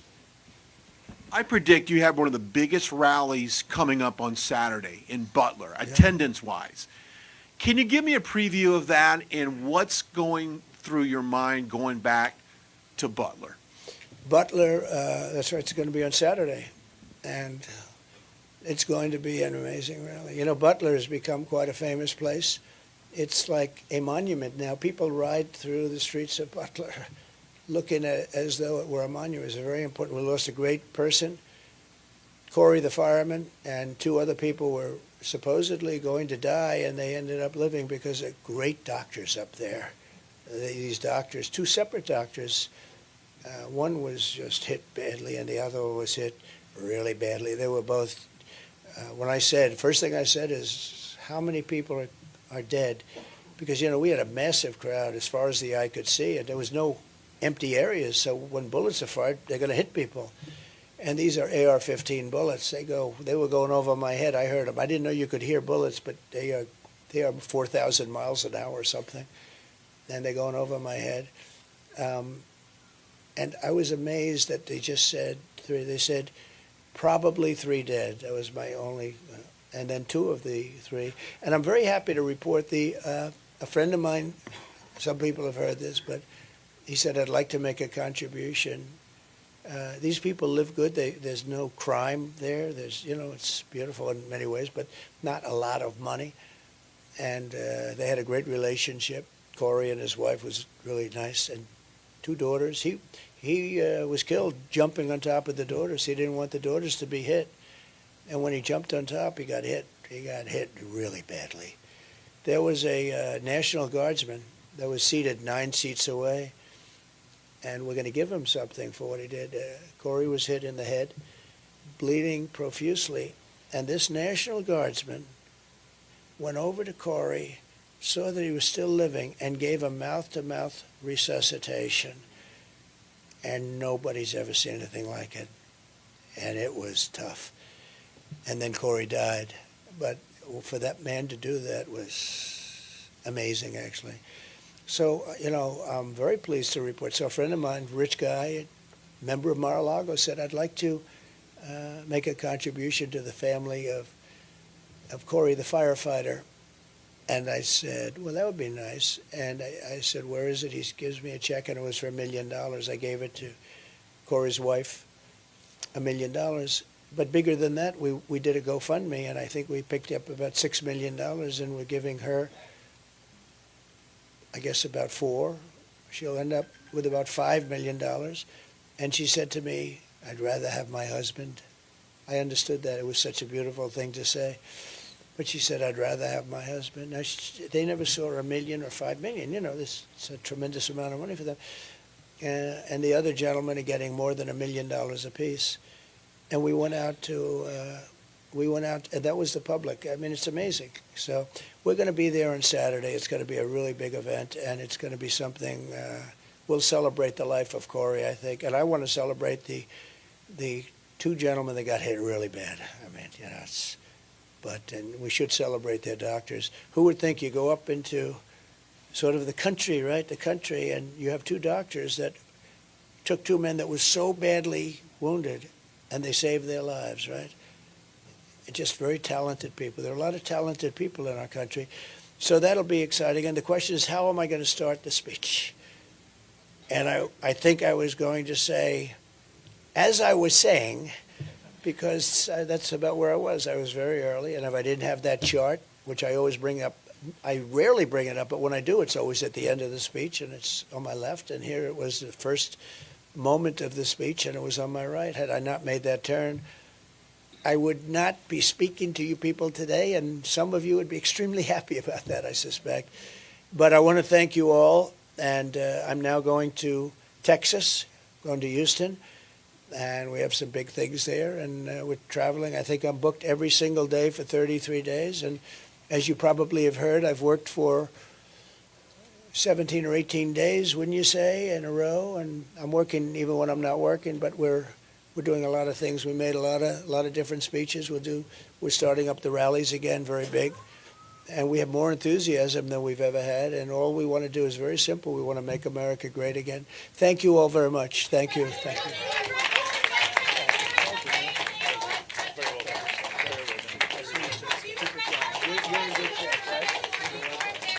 I predict you have one of the biggest rallies coming up on Saturday in Butler, attendance-wise. Can you give me a preview of that and what's going through your mind going back to Butler? Butler, that's right, it's going to be on Saturday. And it's going to be an amazing rally. You know, Butler has become quite a famous place. It's like a monument now. People ride through the streets of Butler looking at it as though it were a monument. It's very important. We lost a great person. Corey, the fireman, and two other people were supposedly going to die, and they ended up living because of great doctors up there. These doctors, two separate doctors, one was just hit badly, and the other was hit really badly. They were both. First thing I said is, how many people are dead? Because, we had a massive crowd as far as the eye could see, and there was no empty areas, so when bullets are fired, they're going to hit people. And these are AR-15 bullets. They were going over my head. I heard them. I didn't know you could hear bullets, but they are 4,000 miles an hour or something, and they're going over my head. And I was amazed that they just said three. They said, probably 3 dead. That was my only, and then 2 of the 3. And I'm very happy to report a friend of mine, some people have heard this, but he said, I'd like to make a contribution. These people live good. There's no crime there. It's beautiful in many ways, but not a lot of money. And they had a great relationship. Corey and his wife was really nice, and 2 daughters. He was killed jumping on top of the daughters. He didn't want the daughters to be hit. And when he jumped on top, he got hit. He got hit really badly. There was a National Guardsman that was seated 9 seats away, and we're going to give him something for what he did. Corey was hit in the head, bleeding profusely, and this National Guardsman went over to Corey, saw that he was still living, and gave him mouth-to-mouth resuscitation. And nobody's ever seen anything like it. And it was tough. And then Corey died. But for that man to do that was amazing, actually. So, I'm very pleased to report. So a friend of mine, rich guy, member of Mar-a-Lago, said, I'd like to make a contribution to the family of Corey, the firefighter. And I said, well, that would be nice. And I said, where is it? He gives me a check, and it was for $1 million. I gave it to Corey's wife, $1 million. But bigger than that, we did a GoFundMe, and I think we picked up about $6 million, and we're giving her, I guess, about $4. She'll end up with about $5 million. And she said to me, I'd rather have my husband. I understood that. It was such a beautiful thing to say. But she said, I'd rather have my husband. Now, they never saw $1 million or $5 million. This is a tremendous amount of money for them. And the other gentlemen are getting more than $1 million apiece. And we went out, and that was the public. I mean, it's amazing. So we're going to be there on Saturday. It's going to be a really big event, and it's going to be something, we'll celebrate the life of Corey, I think. And I want to celebrate the two gentlemen that got hit really bad. I mean, and we should celebrate their doctors. Who would think you go up into sort of the country, right? The country, and you have two doctors that took two men that were so badly wounded, and they saved their lives, right? Just very talented people. There are a lot of talented people in our country. So that'll be exciting. And the question is, how am I going to start the speech? And I think I was going to say, as I was saying, because that's about where I was. I was very early, and if I didn't have that chart, which I always bring up, I rarely bring it up, but when I do, it's always at the end of the speech, and it's on my left, and here it was the first moment of the speech, and it was on my right. Had I not made that turn, I would not be speaking to you people today, and some of you would be extremely happy about that, I suspect. But I want to thank you all, and I'm now going to Texas, going to Houston, and we have some big things there, and we're traveling. I think I'm booked every single day for 33 days, and as you probably have heard, I've worked for 17 or 18 days, wouldn't you say, in a row, and I'm working even when I'm not working, but we're doing a lot of things. We made a lot of different speeches. We're starting up the rallies again, very big, and we have more enthusiasm than we've ever had, and all we want to do is very simple. We want to make America great again. Thank you all very much. Thank you. Thank you.